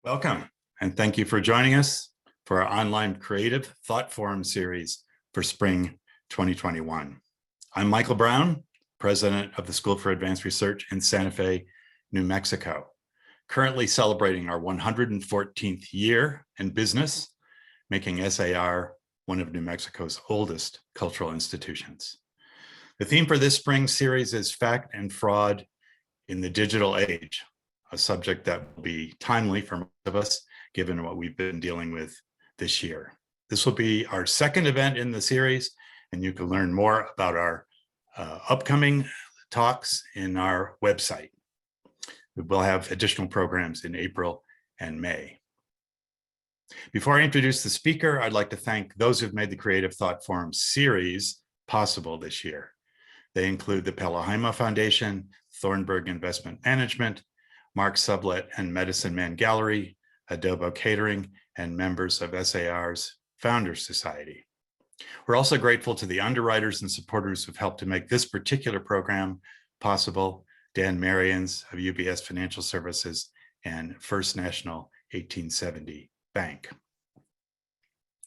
Welcome, and thank you for joining us for our online creative thought forum series for spring 2021. I'm Michael Brown, president of the School for Advanced Research in Santa Fe, New Mexico, currently celebrating our 114th year in business, making SAR one of New Mexico's oldest cultural institutions. The theme for this spring series is Fact and Fraud in the Digital Age, a subject that will be timely for most of us, given what we've been dealing with this year. This will be our second event in the series, and you can learn more about our upcoming talks in our website. We'll have additional programs in April and May. Before I introduce the speaker, I'd like to thank those who've made the Creative Thought Forum series possible this year. They include the Pelahima Foundation, Thornburg Investment Management, Mark Sublet and Medicine Man Gallery, Adobo Catering, and members of SAR's Founders Society. We're also grateful to the underwriters and supporters who've helped to make this particular program possible: Dan Marians of UBS Financial Services and First National 1870 Bank.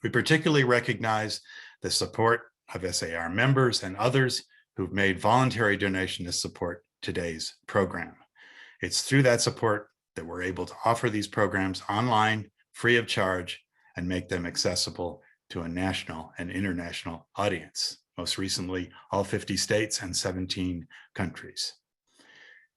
We particularly recognize the support of SAR members and others who've made voluntary donation to support today's program. It's through that support that we're able to offer these programs online, free of charge, and make them accessible to a national and international audience, most recently all 50 states and 17 countries.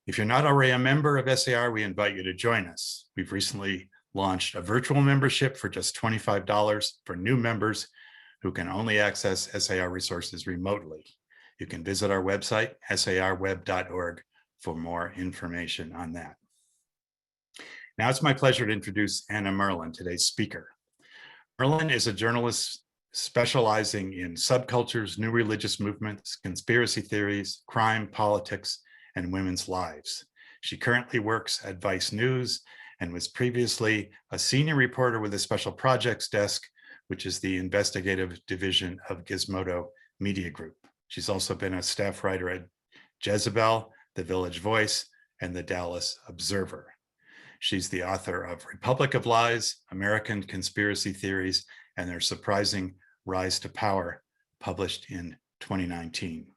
If you're not already a member of SAR, we invite you to join us. We've recently launched a virtual membership for just $25 for new members who can only access SAR resources remotely. You can visit our website, sarweb.org, for more information on that. Now it's my pleasure to introduce Anna Merlan, today's speaker. Merlan is a journalist specializing in subcultures, new religious movements, conspiracy theories, crime, politics, and women's lives. She currently works at Vice News and was previously a senior reporter with the Special Projects Desk, which is the investigative division of Gizmodo Media Group. She's also been a staff writer at Jezebel, The Village Voice, and the Dallas Observer. She's the author of Republic of Lies, American Conspiracy Theories, and Their Surprising Rise to Power, published in 2019.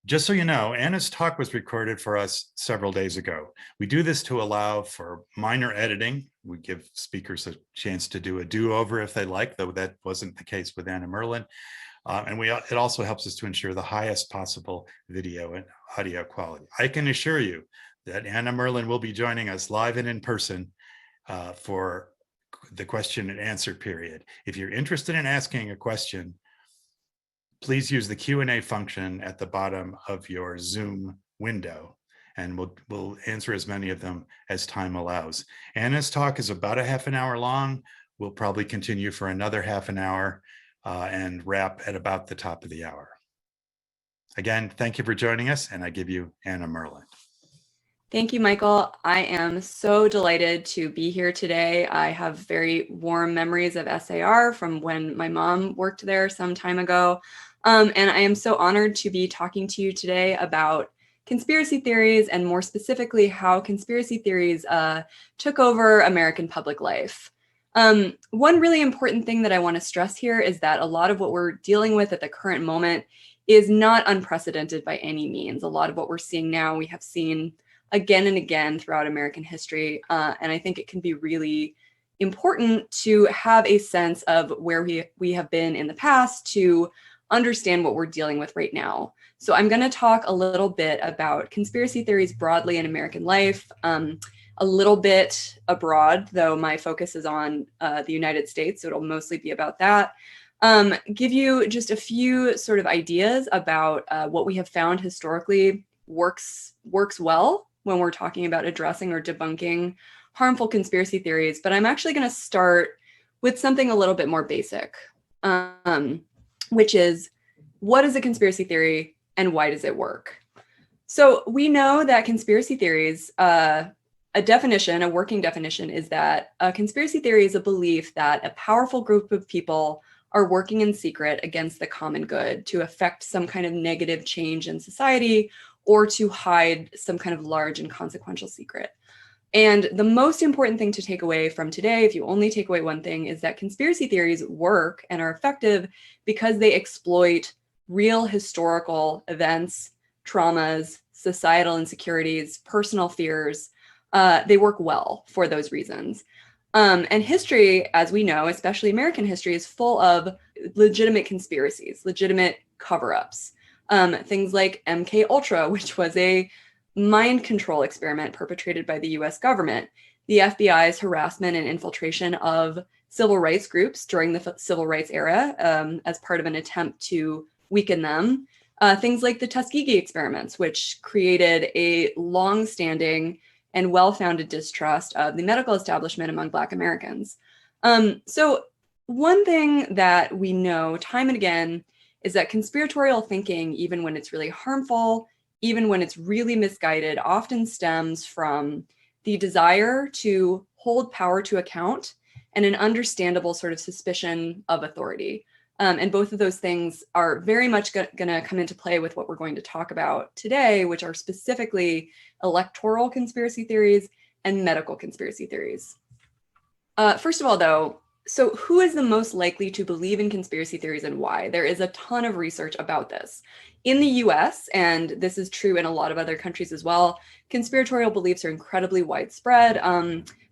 Just so you know, Anna's talk was recorded for us several days ago. We do this to allow for minor editing. We give speakers a chance to do a do-over if they like, though that wasn't the case with Anna Merlan. It also helps us to ensure the highest possible video and audio quality. I can assure you that Anna Merlan will be joining us live and in person for the question and answer period. If you're interested in asking a question, please use the Q&A function at the bottom of your Zoom window, and we'll answer as many of them as time allows. Anna's talk is about a half an hour long. We'll probably continue for another half an hour and wrap at about the top of the hour. Again, thank you for joining us, and I give you Anna Merlan. Thank you, Michael. I am so delighted to be here today. I have very warm memories of SAR from when my mom worked there some time ago. And I am so honored to be talking to you today about conspiracy theories, and more specifically, how conspiracy theories took over American public life. One really important thing that I want to stress here is that a lot of what we're dealing with at the current moment is not unprecedented by any means. A lot of what we're seeing now, we have seen again and again throughout American history. And I think it can be really important to have a sense of where we have been in the past to understand what we're dealing with right now. So I'm going to talk a little bit about conspiracy theories broadly in American life, a little bit abroad, though my focus is on the United States, so it'll mostly be about that. Give you just a few sort of ideas about what we have found historically works well when we're talking about addressing or debunking harmful conspiracy theories. But I'm actually going to start with something a little bit more basic, which is, what is a conspiracy theory and why does it work? So we know that conspiracy theories, a working definition is that a conspiracy theory is a belief that a powerful group of people are working in secret against the common good to affect some kind of negative change in society or to hide some kind of large and consequential secret. And the most important thing to take away from today, if you only take away one thing, is that conspiracy theories work and are effective because they exploit real historical events, traumas, societal insecurities, personal fears. They work well for those reasons. And history, as we know, especially American history, is full of legitimate conspiracies, legitimate cover-ups. Things like MK Ultra, which was a mind control experiment perpetrated by the US government, the FBI's harassment and infiltration of civil rights groups during the civil rights era as part of an attempt to weaken them. Things like the Tuskegee experiments, which created a long-standing and well-founded distrust of the medical establishment among Black Americans. So one thing that we know time and again is that conspiratorial thinking, even when it's really harmful, even when it's really misguided, often stems from the desire to hold power to account and an understandable sort of suspicion of authority. And both of those things are very much going to come into play with what we're going to talk about today, which are specifically electoral conspiracy theories and medical conspiracy theories. First of all, though, so who is the most likely to believe in conspiracy theories and why? There is a ton of research about this. In the US, and this is true in a lot of other countries as well, conspiratorial beliefs are incredibly widespread.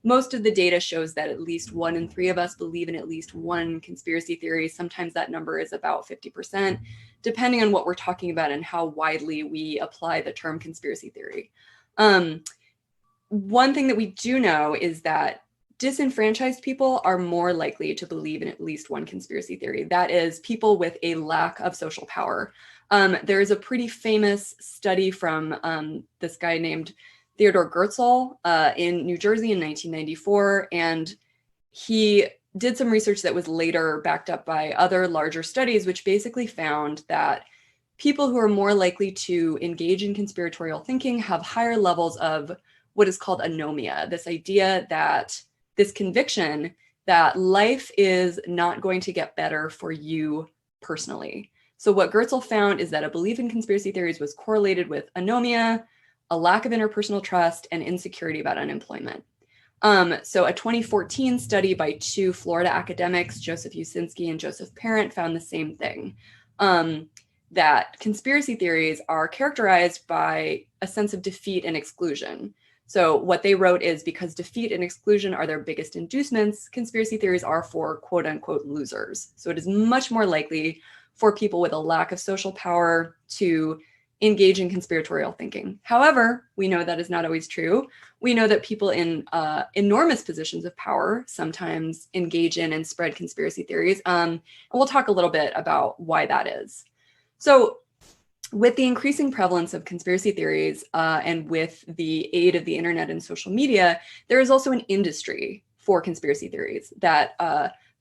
Most of the data shows that at least 1 in 3 of us believe in at least one conspiracy theory. Sometimes that number is about 50%, depending on what we're talking about and how widely we apply the term conspiracy theory. One thing that we do know is that disenfranchised people are more likely to believe in at least one conspiracy theory. That is, people with a lack of social power. There is a pretty famous study from this guy named Theodore Gerstle in New Jersey in 1994, and he did some research that was later backed up by other larger studies, which basically found that people who are more likely to engage in conspiratorial thinking have higher levels of what is called anomia, this idea that this conviction that life is not going to get better for you personally. So what Gerstle found is that a belief in conspiracy theories was correlated with anomia, a lack of interpersonal trust, and insecurity about unemployment. So a 2014 study by 2 Florida academics, Joseph Usinski and Joseph Parent, found the same thing, that conspiracy theories are characterized by a sense of defeat and exclusion. So what they wrote is, because defeat and exclusion are their biggest inducements, conspiracy theories are for quote unquote losers. So it is much more likely for people with a lack of social power to engage in conspiratorial thinking. However, we know that is not always true. We know that people in enormous positions of power sometimes engage in and spread conspiracy theories. And we'll talk a little bit about why that is. So with the increasing prevalence of conspiracy theories and with the aid of the internet and social media, there is also an industry for conspiracy theories that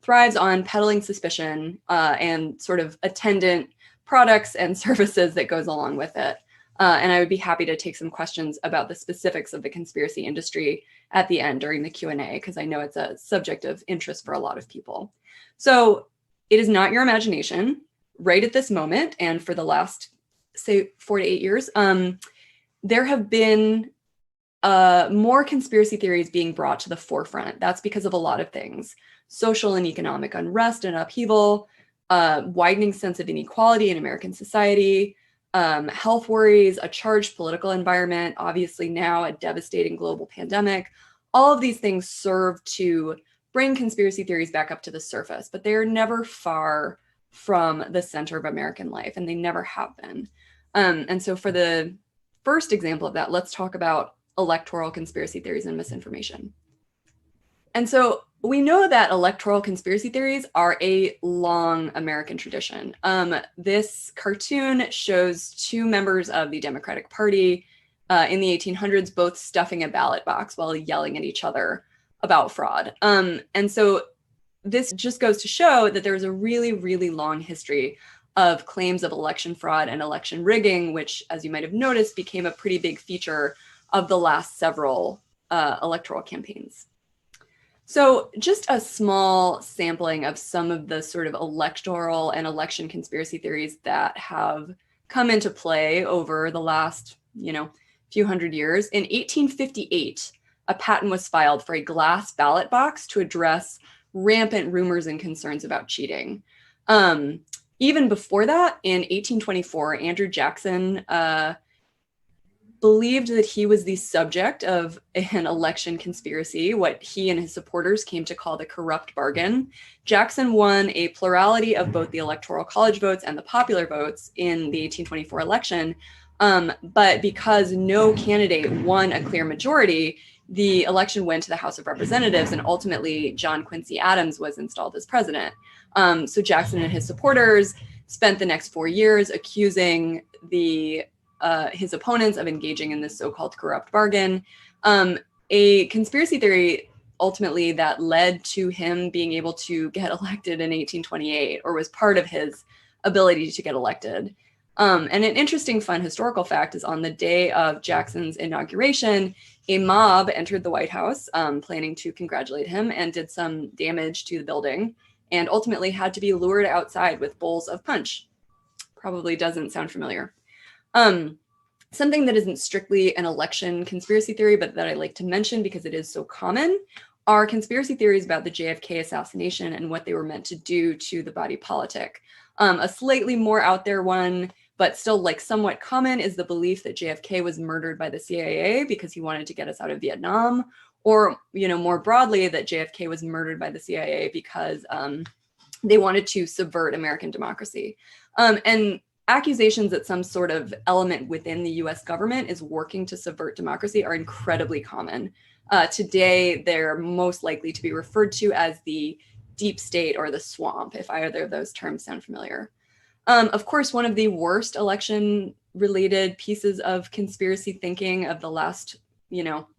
thrives on peddling suspicion and sort of attendant products and services that goes along with it. And I would be happy to take some questions about the specifics of the conspiracy industry at the end during the Q&A, because I know it's a subject of interest for a lot of people. So it is not your imagination. Right at this moment, and for the last, say, 4 to 8 years, there have been more conspiracy theories being brought to the forefront. That's because of a lot of things: social and economic unrest and upheaval, widening sense of inequality in American society, health worries, a charged political environment, obviously now a devastating global pandemic. All of these things serve to bring conspiracy theories back up to the surface, but they are never far from the center of American life, and they never have been. And so for the first example of that, let's talk about electoral conspiracy theories and misinformation. And so we know that electoral conspiracy theories are a long American tradition. This cartoon shows 2 members of the Democratic Party in the 1800s, both stuffing a ballot box while yelling at each other about fraud. And so this just goes to show that there's a really, really long history of claims of election fraud and election rigging, which, as you might have noticed, became a pretty big feature of the last several electoral campaigns. So just a small sampling of some of the sort of electoral and election conspiracy theories that have come into play over the last, few hundred years. In 1858, a patent was filed for a glass ballot box to address rampant rumors and concerns about cheating. Even before that, in 1824, Andrew Jackson believed that he was the subject of an election conspiracy, what he and his supporters came to call the corrupt bargain. Jackson won a plurality of both the Electoral College votes and the popular votes in the 1824 election. But because no candidate won a clear majority, the election went to the House of Representatives, and ultimately John Quincy Adams was installed as president. So Jackson and his supporters spent the next 4 years accusing his opponents of engaging in this so-called corrupt bargain. A conspiracy theory ultimately that led to him being able to get elected in 1828, or was part of his ability to get elected. And an interesting, fun historical fact is on the day of Jackson's inauguration, a mob entered the White House planning to congratulate him and did some damage to the building, and ultimately had to be lured outside with bowls of punch. Probably doesn't sound familiar. Something that isn't strictly an election conspiracy theory, but that I like to mention because it is so common, are conspiracy theories about the JFK assassination and what they were meant to do to the body politic. A slightly more out there one, but still like somewhat common, is the belief that JFK was murdered by the CIA because he wanted to get us out of Vietnam, or, more broadly, that JFK was murdered by the CIA because they wanted to subvert American democracy. And accusations that some sort of element within the US government is working to subvert democracy are incredibly common. Today, they're most likely to be referred to as the deep state or the swamp, if either of those terms sound familiar. Of course, one of the worst election-related pieces of conspiracy thinking of the last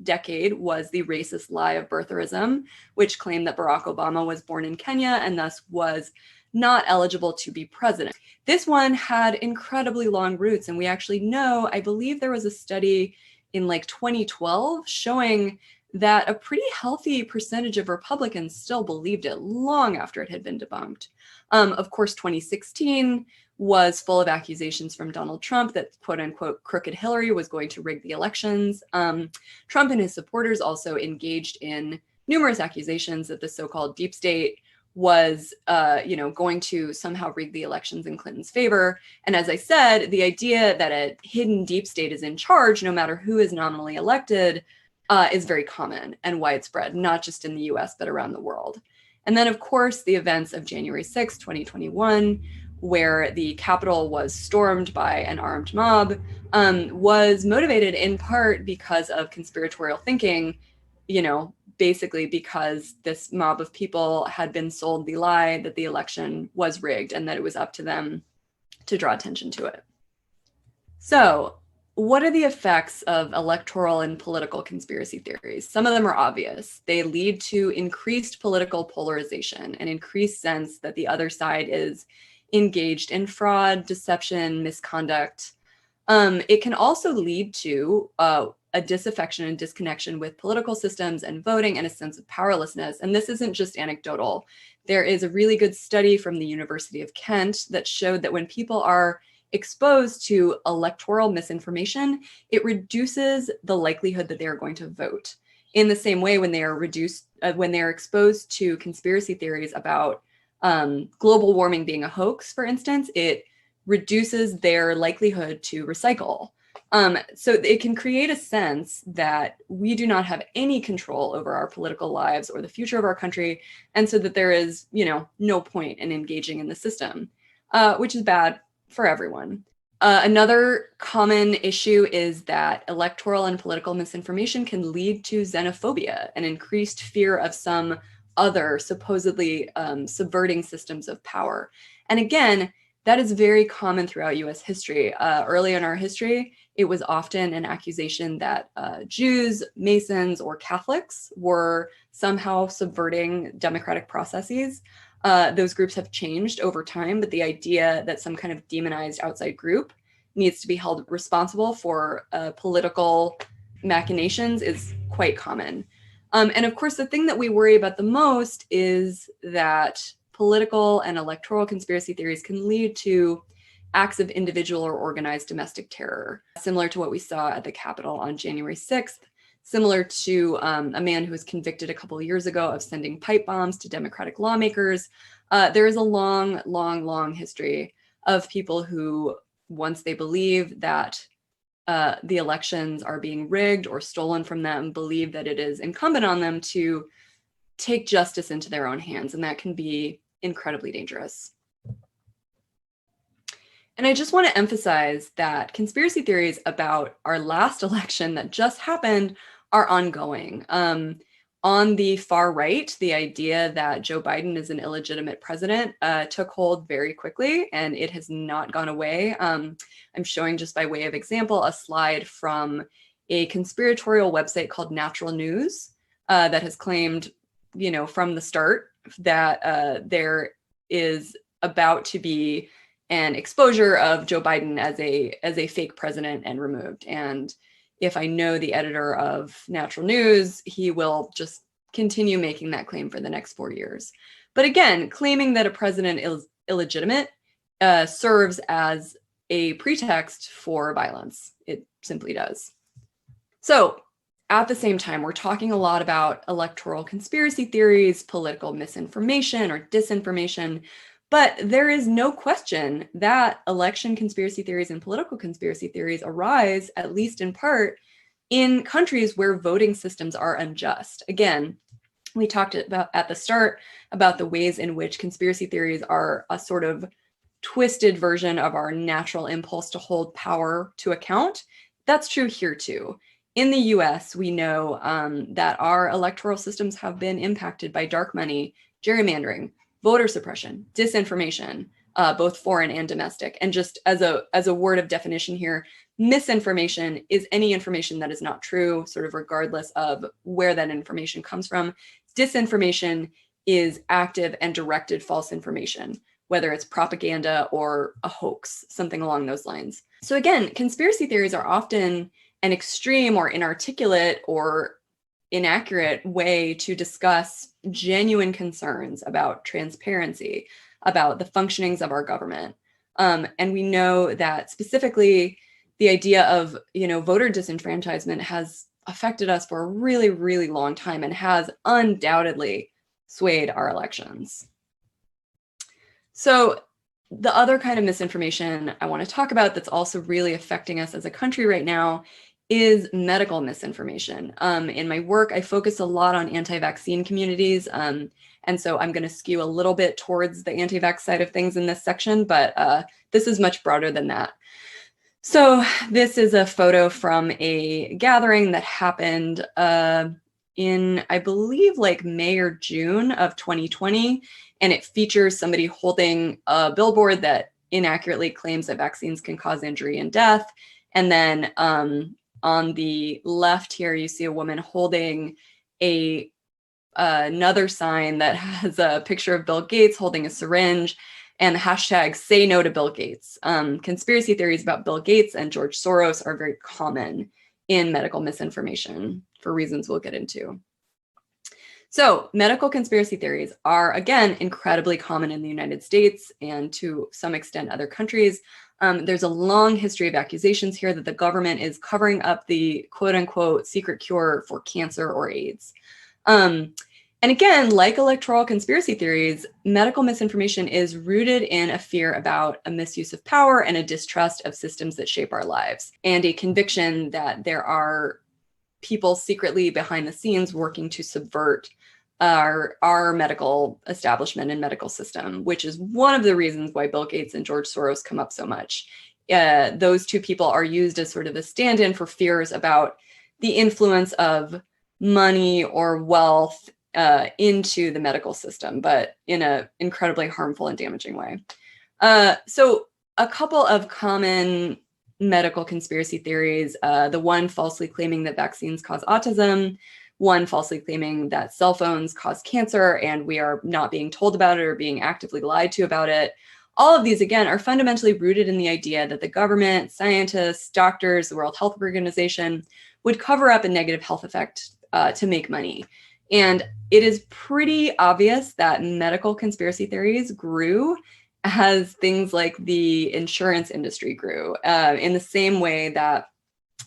decade was the racist lie of birtherism, which claimed that Barack Obama was born in Kenya and thus was not eligible to be president. This one had incredibly long roots, and we actually know, I believe there was a study in like 2012 showing that a pretty healthy percentage of Republicans still believed it long after it had been debunked. Of course, 2016 was full of accusations from Donald Trump that quote unquote crooked Hillary was going to rig the elections. Trump and his supporters also engaged in numerous accusations that the so-called deep state was going to somehow rig the elections in Clinton's favor. And as I said, the idea that a hidden deep state is in charge, no matter who is nominally elected, is very common and widespread, not just in the US, but around the world. And then, of course, the events of January 6, 2021, where the Capitol was stormed by an armed mob, was motivated in part because of conspiratorial thinking, basically because this mob of people had been sold the lie that the election was rigged and that it was up to them to draw attention to it. So, what are the effects of electoral and political conspiracy theories? Some of them are obvious. They lead to increased political polarization, an increased sense that the other side is engaged in fraud, deception, misconduct. It can also lead to a disaffection and disconnection with political systems and voting, and a sense of powerlessness. And this isn't just anecdotal. There is a really good study from the University of Kent that showed that when people are exposed to electoral misinformation, it reduces the likelihood that they are going to vote. In the same way, when they are exposed to conspiracy theories about global warming being a hoax, for instance, it reduces their likelihood to recycle. So it can create a sense that we do not have any control over our political lives or the future of our country, and so that there is, no point in engaging in the system, which is bad for everyone. Another common issue is that electoral and political misinformation can lead to xenophobia, an increased fear of some other supposedly subverting systems of power. And again, that is very common throughout US history. Early in our history, it was often an accusation that Jews, Masons, or Catholics were somehow subverting democratic processes. Those groups have changed over time, but the idea that some kind of demonized outside group needs to be held responsible for political machinations is quite common. And of course, the thing that we worry about the most is that political and electoral conspiracy theories can lead to acts of individual or organized domestic terror, similar to what we saw at the Capitol on January 6th. similar to a man who was convicted a couple of years ago of sending pipe bombs to Democratic lawmakers. There is a long, long, long history of people who, once they believe that the elections are being rigged or stolen from them, believe that it is incumbent on them to take justice into their own hands, and that can be incredibly dangerous. And I just want to emphasize that conspiracy theories about our last election that just happened are ongoing. On the far right, the idea that Joe Biden is an illegitimate president took hold very quickly, and it has not gone away. I'm showing, just by way of example, a slide from a conspiratorial website called Natural News that has claimed, from the start that there is about to be an exposure of Joe Biden as a fake president and removed. And if I know the editor of Natural News, he will just continue making that claim for the next 4 years. But again, claiming that a president is illegitimate serves as a pretext for violence. It simply does. So at the same time, we're talking a lot about electoral conspiracy theories, political misinformation or disinformation, but there is no question that election conspiracy theories and political conspiracy theories arise, at least in part, in countries where voting systems are unjust. Again, we talked about at the start about the ways in which conspiracy theories are a sort of twisted version of our natural impulse to hold power to account. That's true here too. In the US, we know that our electoral systems have been impacted by dark money, gerrymandering, voter suppression, disinformation, both foreign and domestic. And just as a word of definition here, misinformation is any information that is not true, sort of regardless of where that information comes from. Disinformation is active and directed false information, whether it's propaganda or a hoax, something along those lines. So again, conspiracy theories are often an extreme or inarticulate or inaccurate way to discuss genuine concerns about transparency, about the functionings of our government. And we know that specifically the idea of, voter disenfranchisement has affected us for a really, really long time and has undoubtedly swayed our elections. So the other kind of misinformation I want to talk about that's also really affecting us as a country right now is medical misinformation. In my work, I focus a lot on anti-vaccine communities. And so I'm going to skew a little bit towards the anti-vax side of things in this section, but this is much broader than that. So this is a photo from a gathering that happened in, I believe, like May or June of 2020. And it features somebody holding a billboard that inaccurately claims that vaccines can cause injury and death. And then on the left here, you see a woman holding another sign that has a picture of Bill Gates holding a syringe and the hashtag "Say No to Bill Gates." Conspiracy theories about Bill Gates and George Soros are very common in medical misinformation for reasons we'll get into. So medical conspiracy theories are, again, incredibly common in the United States and to some extent other countries. There's a long history of accusations here that the government is covering up the quote unquote secret cure for cancer or AIDS. And again, like electoral conspiracy theories, medical misinformation is rooted in a fear about a misuse of power and a distrust of systems that shape our lives, and a conviction that there are people secretly behind the scenes working to subvert our medical establishment and medical system, which is one of the reasons why Bill Gates and George Soros come up so much. Those two people are used as sort of a stand-in for fears about the influence of money or wealth into the medical system, but in an incredibly harmful and damaging way. So a couple of common medical conspiracy theories, the one falsely claiming that vaccines cause autism, one falsely claiming that cell phones cause cancer and we are not being told about it or being actively lied to about it. All of these, again, are fundamentally rooted in the idea that the government, scientists, doctors, the World Health Organization would cover up a negative health effect to make money. And it is pretty obvious that medical conspiracy theories grew as things like the insurance industry grew, in the same way that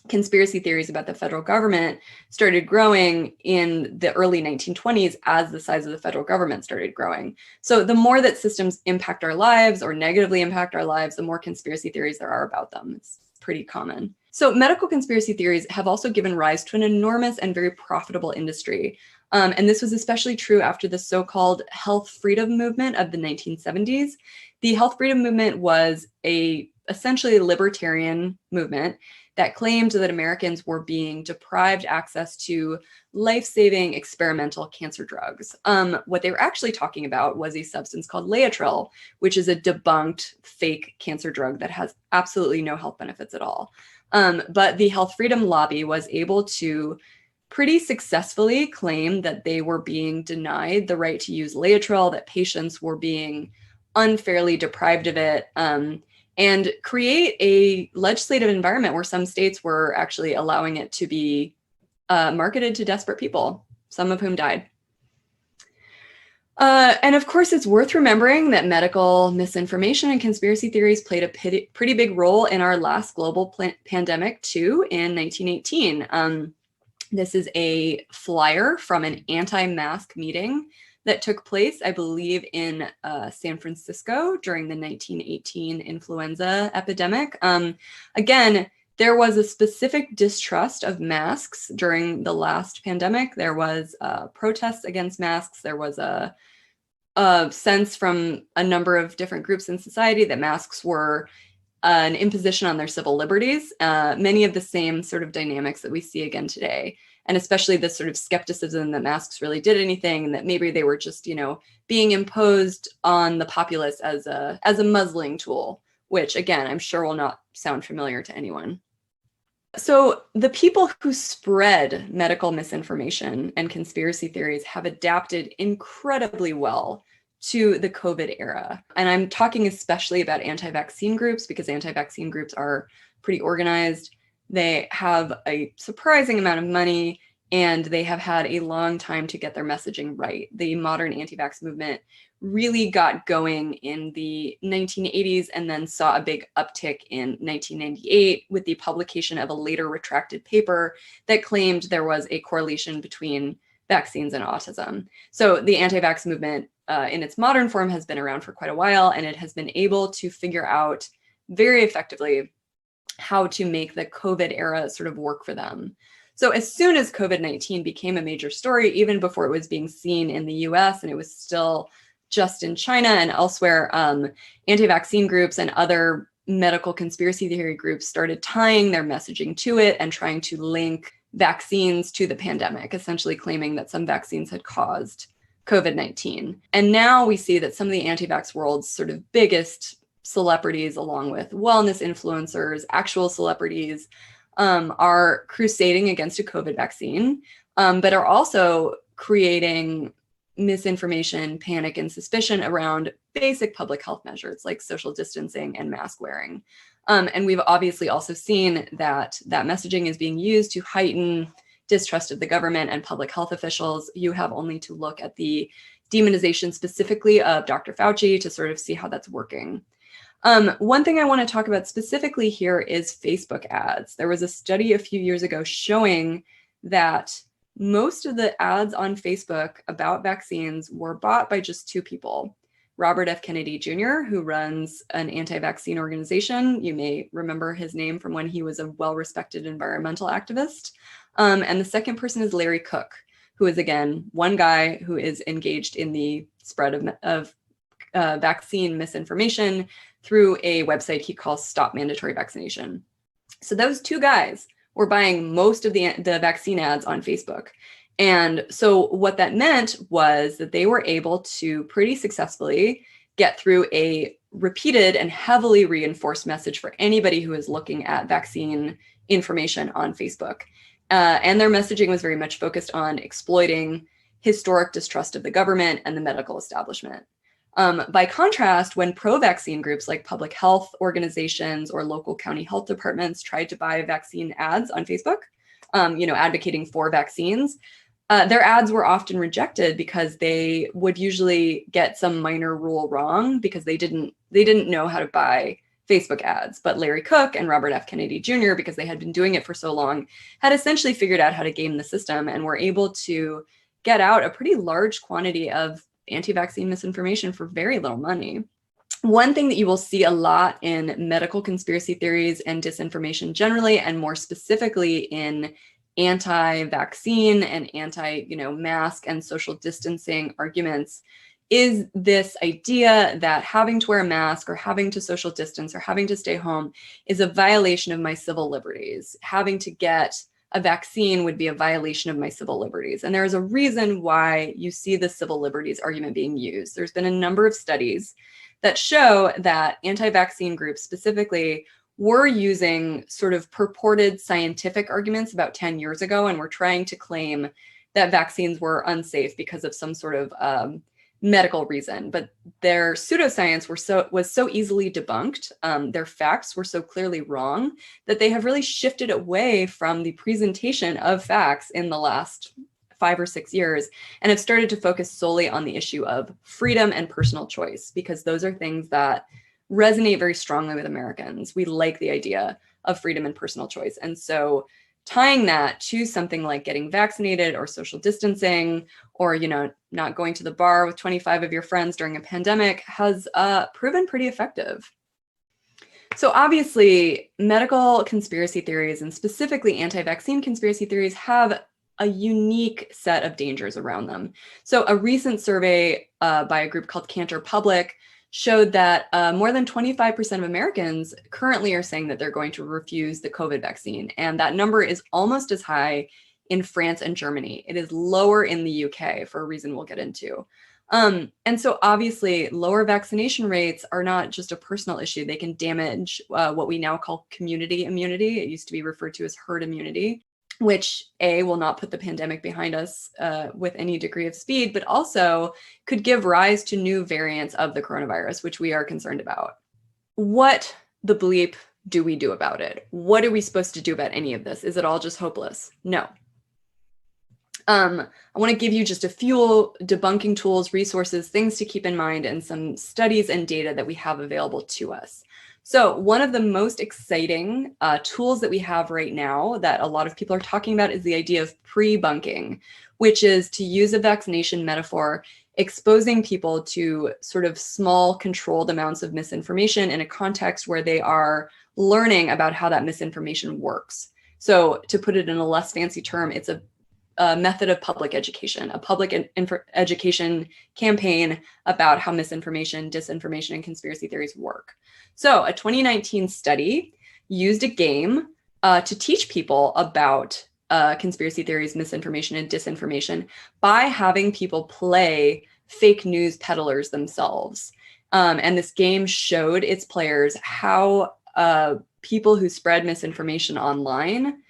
conspiracy theories about the federal government started growing in the early 1920s as the size of the federal government started growing. So the more that systems impact our lives or negatively impact our lives, the more conspiracy theories there are about them. It's pretty common. So medical conspiracy theories have also given rise to an enormous and very profitable industry. And this was especially true after the so-called health freedom movement of the 1970s. The health freedom movement was essentially a libertarian movement that claimed that Americans were being deprived access to life-saving experimental cancer drugs. What they were actually talking about was a substance called Electoral, which is a debunked fake cancer drug that has absolutely no health benefits at all. But the health freedom lobby was able to pretty successfully claim that they were being denied the right to use Electoral, that patients were being unfairly deprived of it, and create a legislative environment where some states were actually allowing it to be marketed to desperate people, some of whom died. And of course, it's worth remembering that medical misinformation and conspiracy theories played a pretty big role in our last global pandemic too in 1918. This is a flyer from an anti-mask meeting that took place, I believe, in San Francisco during the 1918 influenza epidemic. Again, there was a specific distrust of masks during the last pandemic. There was protests against masks. There was a sense from a number of different groups in society that masks were an imposition on their civil liberties, many of the same sort of dynamics that we see again today. And especially this sort of skepticism that masks really did anything, and that maybe they were just, being imposed on the populace as a muzzling tool, which again, I'm sure will not sound familiar to anyone. So the people who spread medical misinformation and conspiracy theories have adapted incredibly well to the COVID era. And I'm talking especially about anti-vaccine groups, because anti-vaccine groups are pretty organized. They have a surprising amount of money, and they have had a long time to get their messaging right. The modern anti-vax movement really got going in the 1980s and then saw a big uptick in 1998 with the publication of a later retracted paper that claimed there was a correlation between vaccines and autism. So the anti-vax movement in its modern form has been around for quite a while, and it has been able to figure out very effectively how to make the COVID era sort of work for them. So as soon as COVID-19 became a major story, even before it was being seen in the US and it was still just in China and elsewhere, anti-vaccine groups and other medical conspiracy theory groups started tying their messaging to it and trying to link vaccines to the pandemic, essentially claiming that some vaccines had caused COVID-19. And now we see that some of the anti-vax world's sort of biggest celebrities, along with wellness influencers, actual celebrities, are crusading against a COVID vaccine, but are also creating misinformation, panic, and suspicion around basic public health measures like social distancing and mask wearing. And we've obviously also seen that that messaging is being used to heighten distrust of the government and public health officials. You have only to look at the demonization specifically of Dr. Fauci to sort of see how that's working. One thing I want to talk about specifically here is Facebook ads. There was a study a few years ago showing that most of the ads on Facebook about vaccines were bought by just two people. Robert F. Kennedy Jr., who runs an anti-vaccine organization. You may remember his name from when he was a well-respected environmental activist. And the second person is Larry Cook, who is, again, one guy who is engaged in the spread of vaccine misinformation through a website he calls Stop Mandatory Vaccination. So those two guys were buying most of the vaccine ads on Facebook. And so what that meant was that they were able to pretty successfully get through a repeated and heavily reinforced message for anybody who is looking at vaccine information on Facebook. And their messaging was very much focused on exploiting historic distrust of the government and the medical establishment. By contrast, when pro-vaccine groups like public health organizations or local county health departments tried to buy vaccine ads on Facebook, advocating for vaccines, their ads were often rejected because they would usually get some minor rule wrong because they didn't know how to buy Facebook ads. But Larry Cook and Robert F. Kennedy Jr., because they had been doing it for so long, had essentially figured out how to game the system and were able to get out a pretty large quantity of anti-vaccine misinformation for very little money. One thing that you will see a lot in medical conspiracy theories and disinformation generally, and more specifically in anti-vaccine and mask and social distancing arguments, is this idea that having to wear a mask or having to social distance or having to stay home is a violation of my civil liberties. Having to get a vaccine would be a violation of my civil liberties. And there is a reason why you see the civil liberties argument being used. There's been a number of studies that show that anti-vaccine groups specifically were using sort of purported scientific arguments about 10 years ago, and were trying to claim that vaccines were unsafe because of some sort of medical reason. But their pseudoscience was so easily debunked, their facts were so clearly wrong, that they have really shifted away from the presentation of facts in the last 5 or 6 years, and have started to focus solely on the issue of freedom and personal choice, because those are things that resonate very strongly with Americans. We like the idea of freedom and personal choice. And so tying that to something like getting vaccinated or social distancing, or, not going to the bar with 25 of your friends during a pandemic has proven pretty effective. So obviously, medical conspiracy theories, and specifically anti-vaccine conspiracy theories, have a unique set of dangers around them. So a recent survey by a group called Cantor Public showed that more than 25% of Americans currently are saying that they're going to refuse the COVID vaccine. And that number is almost as high in France and Germany. It is lower in the UK for a reason we'll get into. And so obviously lower vaccination rates are not just a personal issue. They can damage what we now call community immunity. It used to be referred to as herd immunity, which will not put the pandemic behind us with any degree of speed, but also could give rise to new variants of the coronavirus, which we are concerned about. What the bleep do we do about it? What are we supposed to do about any of this? Is it all just hopeless? No. I want to give you just a few debunking tools, resources, things to keep in mind, and some studies and data that we have available to us. So one of the most exciting tools that we have right now that a lot of people are talking about is the idea of pre-bunking, which is, to use a vaccination metaphor, exposing people to sort of small controlled amounts of misinformation in a context where they are learning about how that misinformation works. So to put it in a less fancy term, it's a method of public education, a public education campaign about how misinformation, disinformation, and conspiracy theories work. So a 2019 study used a game to teach people about conspiracy theories, misinformation, and disinformation by having people play fake news peddlers themselves. And this game showed its players how people who spread misinformation online,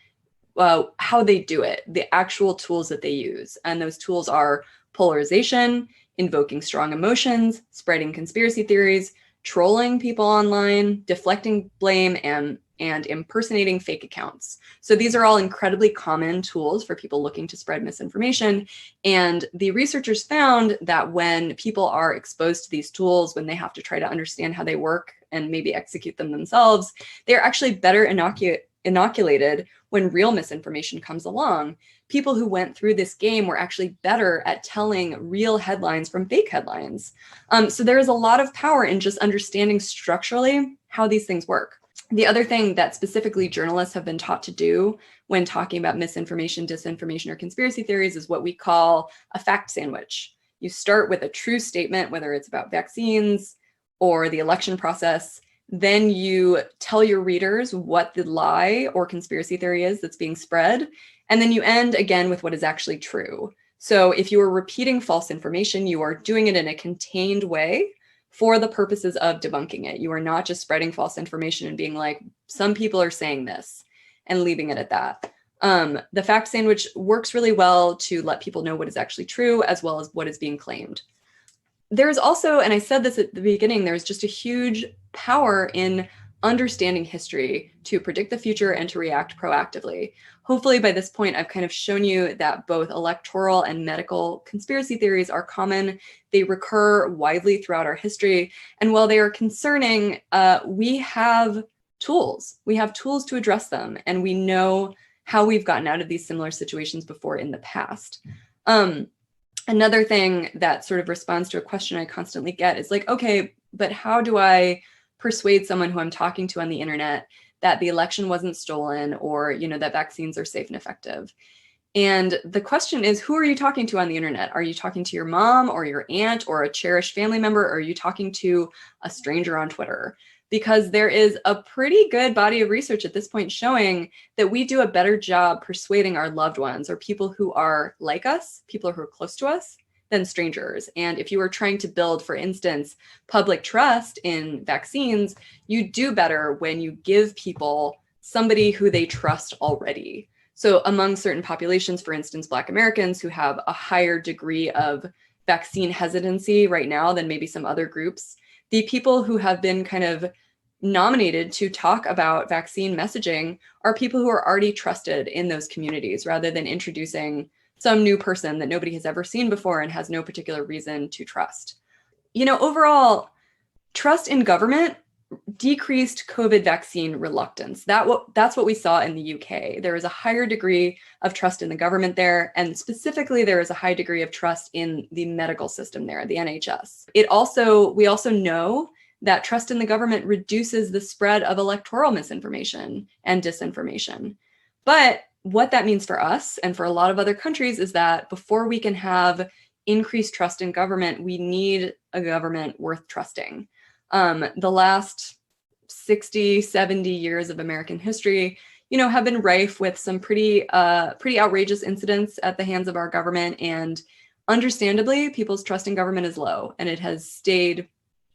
how they do it, the actual tools that they use. And those tools are polarization, invoking strong emotions, spreading conspiracy theories, trolling people online, deflecting blame, and impersonating fake accounts. So these are all incredibly common tools for people looking to spread misinformation. And the researchers found that when people are exposed to these tools, when they have to try to understand how they work and maybe execute them themselves, they're actually better inoculated when real misinformation comes along. People who went through this game were actually better at telling real headlines from fake headlines. So there is a lot of power in just understanding structurally how these things work. The other thing that specifically journalists have been taught to do when talking about misinformation, disinformation, or conspiracy theories is what we call a fact sandwich. You start with a true statement, whether it's about vaccines or the election process. Then you tell your readers what the lie or conspiracy theory is that's being spread. And then you end again with what is actually true. So if you are repeating false information, you are doing it in a contained way for the purposes of debunking it. You are not just spreading false information and being like, some people are saying this, and leaving it at that. The fact sandwich works really well to let people know what is actually true, as well as what is being claimed. There's also, and I said this at the beginning, there's just a huge power in understanding history to predict the future and to react proactively. Hopefully by this point, I've kind of shown you that both electoral and medical conspiracy theories are common. They recur widely throughout our history. And while they are concerning, we have tools. We have tools to address them. And we know how we've gotten out of these similar situations before in the past. Another thing that sort of responds to a question I constantly get is like, okay, but how do I persuade someone who I'm talking to on the internet that the election wasn't stolen, or, you know, that vaccines are safe and effective? And the question is, who are you talking to on the internet? Are you talking to your mom or your aunt or a cherished family member? Or are you talking to a stranger on Twitter? Because there is a pretty good body of research at this point showing that we do a better job persuading our loved ones or people who are like us, people who are close to us, than strangers. And if you are trying to build, for instance, public trust in vaccines, you do better when you give people somebody who they trust already. So among certain populations, for instance, Black Americans who have a higher degree of vaccine hesitancy right now than maybe some other groups, the people who have been kind of nominated to talk about vaccine messaging are people who are already trusted in those communities, rather than introducing some new person that nobody has ever seen before and has no particular reason to trust. You know, overall, trust in government decreased COVID vaccine reluctance. That's what we saw in the UK. There is a higher degree of trust in the government there, and specifically there is a high degree of trust in the medical system there, the NHS. We also know that trust in the government reduces the spread of electoral misinformation and disinformation. But what that means for us and for a lot of other countries is that before we can have increased trust in government, we need a government worth trusting. The last 60, 70 years of American history, you know, have been rife with some pretty outrageous incidents at the hands of our government. And understandably, people's trust in government is low, and it has stayed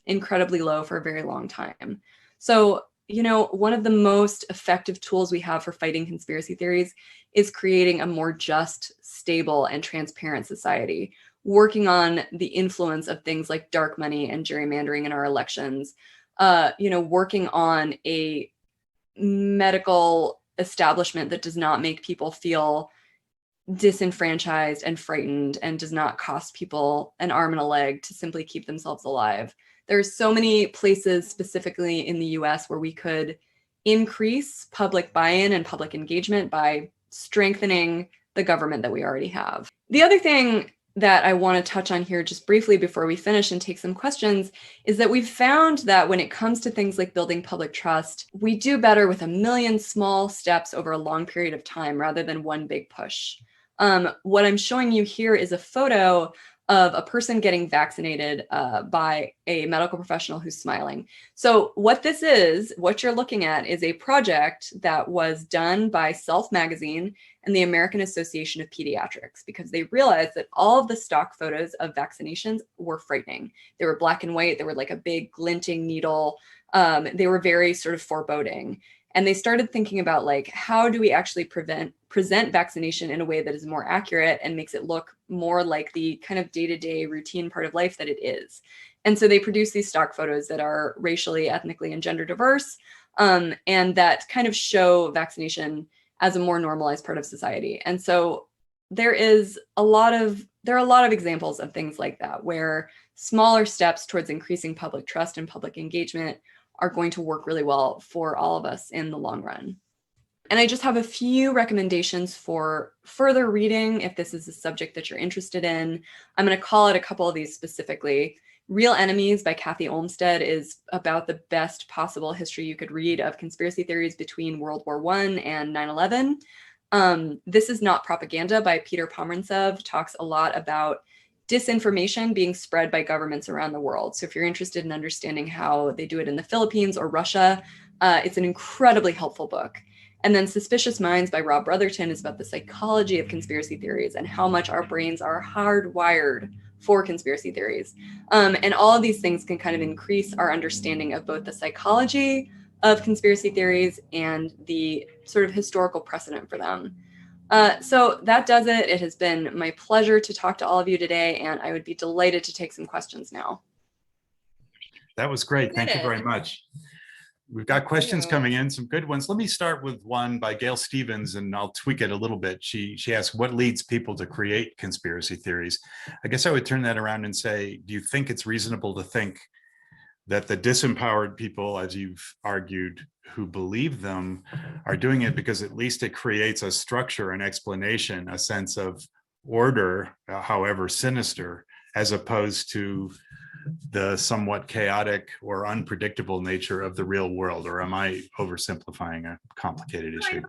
incredibly low for a very long time. So, you know, one of the most effective tools we have for fighting conspiracy theories is creating a more just, stable, and transparent society, working on the influence of things like dark money and gerrymandering in our elections, you know, working on a medical establishment that does not make people feel disenfranchised and frightened and does not cost people an arm and a leg to simply keep themselves alive. There's so many places specifically in the US where we could increase public buy-in and public engagement by strengthening the government that we already have. The other thing that I want to touch on here just briefly before we finish and take some questions is that we've found that when it comes to things like building public trust, we do better with a million small steps over a long period of time rather than one big push. What I'm showing you here is a photo of a person getting vaccinated by a medical professional who's smiling. So what you're looking at is a project that was done by Self Magazine and the American Association of Pediatrics, because they realized that all of the stock photos of vaccinations were frightening. They were black and white. They were like a big glinting needle. They were very sort of foreboding. And they started thinking about, like, how do we actually present vaccination in a way that is more accurate and makes it look more like the kind of day-to-day routine part of life that it is. And so they produce these stock photos that are racially, ethnically, and gender diverse, and that kind of show vaccination as a more normalized part of society. And so there are a lot of examples of things like that, where smaller steps towards increasing public trust and public engagement are going to work really well for all of us in the long run. And I just have a few recommendations for further reading if this is a subject that you're interested in. I'm going to call out a couple of these specifically. Real Enemies by Kathy Olmsted is about the best possible history you could read of conspiracy theories between World War I and 9/11. This Is Not Propaganda by Peter Pomerantsev talks a lot about disinformation being spread by governments around the world. So if you're interested in understanding how they do it in the Philippines or Russia, it's an incredibly helpful book. And then Suspicious Minds by Rob Brotherton is about the psychology of conspiracy theories and how much our brains are hardwired for conspiracy theories. And all of these things can kind of increase our understanding of both the psychology of conspiracy theories and the sort of historical precedent for them. So that does it. It has been my pleasure to talk to all of you today, and I would be delighted to take some questions now. That was great. Thank you very much. We've got questions you. coming in, some good ones. Let me start with one by Gail Stevens, and I'll tweak it a little bit. She asks, what leads people to create conspiracy theories? I guess I would turn that around and say, do you think it's reasonable to think that the disempowered people, as you've argued, who believe them are doing it because at least it creates a structure, an explanation, a sense of order, however sinister, as opposed to the somewhat chaotic or unpredictable nature of the real world? Or am I oversimplifying a complicated issue?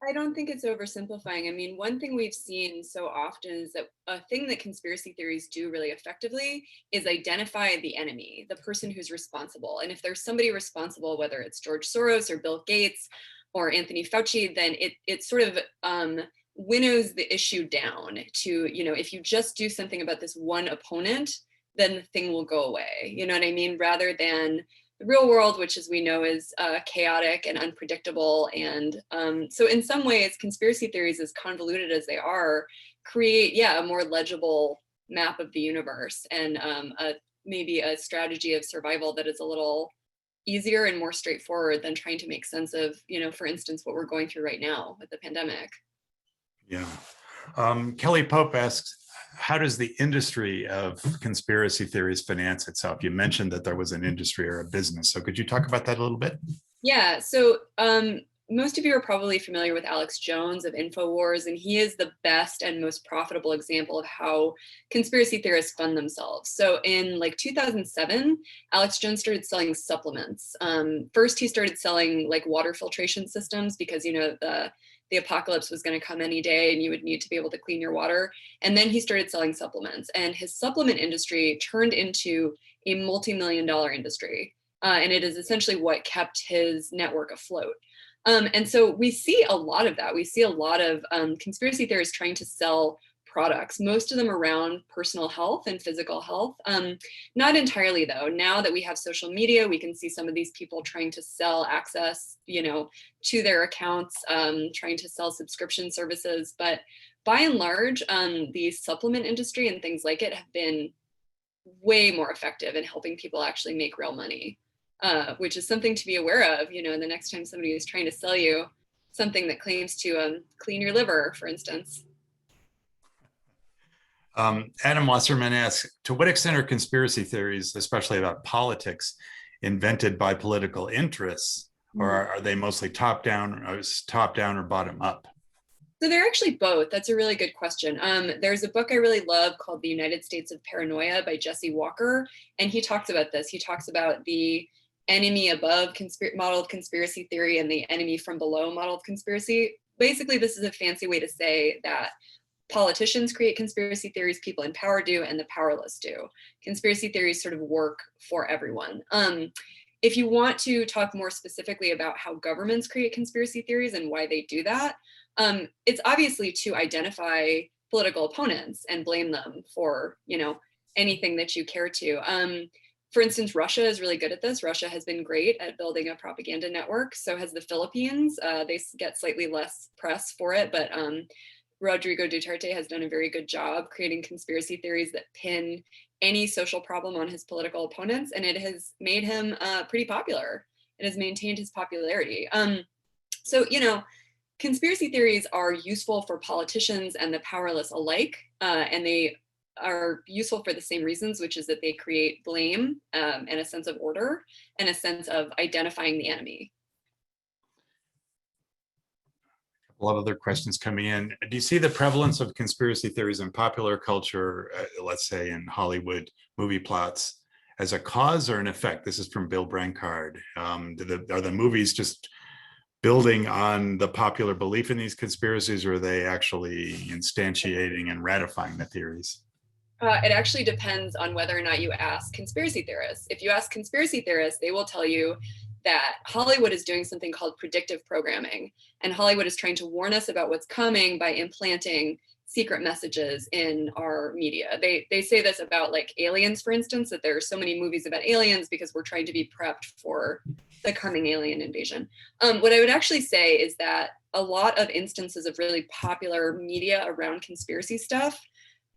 I don't think it's oversimplifying. I mean, one thing we've seen so often is that a thing that conspiracy theories do really effectively is identify the enemy, the person who's responsible. And if there's somebody responsible, whether it's George Soros or Bill Gates or Anthony Fauci, then it sort of winnows the issue down to, if you just do something about this one opponent, then the thing will go away. You know what I mean? Rather than the real world, which, as we know, is chaotic and unpredictable. And so in some ways, conspiracy theories, as convoluted as they are, create, a more legible map of the universe and maybe a strategy of survival that is a little easier and more straightforward than trying to make sense of, for instance, what we're going through right now with the pandemic. Yeah. Kelly Pope asks, how does the industry of conspiracy theories finance itself? You mentioned that there was an industry or a business. So could you talk about that a little bit? Yeah. So most of you are probably familiar with Alex Jones of InfoWars, and he is the best and most profitable example of how conspiracy theorists fund themselves. So in 2007, Alex Jones started selling supplements. First, he started selling water filtration systems because, the apocalypse was going to come any day and you would need to be able to clean your water. And then he started selling supplements, and his supplement industry turned into a multi-million-dollar industry. And it is essentially what kept his network afloat. And so we see a lot of that. We see a lot of conspiracy theorists trying to sell products, most of them around personal health and physical health. Not entirely, though. Now that we have social media, we can see some of these people trying to sell access, to their accounts, trying to sell subscription services. But by and large, the supplement industry and things like it have been way more effective in helping people actually make real money, which is something to be aware of, the next time somebody is trying to sell you something that claims to clean your liver, for instance. Adam Wasserman asks, to what extent are conspiracy theories, especially about politics, invented by political interests, or are they mostly top-down or bottom-up? So they're actually both. That's a really good question. There's a book I really love called The United States of Paranoia by Jesse Walker, and he talks about this. He talks about the enemy above model of conspiracy theory and the enemy from below model of conspiracy. Basically, this is a fancy way to say that politicians create conspiracy theories, people in power do, and the powerless do. Conspiracy theories sort of work for everyone. If you want to talk more specifically about how governments create conspiracy theories and why they do that, it's obviously to identify political opponents and blame them for, anything that you care to. For instance, Russia is really good at this. Russia has been great at building a propaganda network. So has the Philippines. They get slightly less press for it, but Rodrigo Duterte has done a very good job creating conspiracy theories that pin any social problem on his political opponents, and it has made him pretty popular. It has maintained his popularity. So, conspiracy theories are useful for politicians and the powerless alike, and they are useful for the same reasons, which is that they create blame and a sense of order and a sense of identifying the enemy. A lot of other questions coming in. Do you see the prevalence of conspiracy theories in popular culture, let's say in Hollywood movie plots, as a cause or an effect? This is from Bill Brancard. Are the movies just building on the popular belief in these conspiracies, or are they actually instantiating and ratifying the theories? It actually depends on whether or not you ask conspiracy theorists. If you ask conspiracy theorists, they will tell you that Hollywood is doing something called predictive programming, and Hollywood is trying to warn us about what's coming by implanting secret messages in our media. They say this about aliens, for instance, that there are so many movies about aliens because we're trying to be prepped for the coming alien invasion. What I would actually say is that a lot of instances of really popular media around conspiracy stuff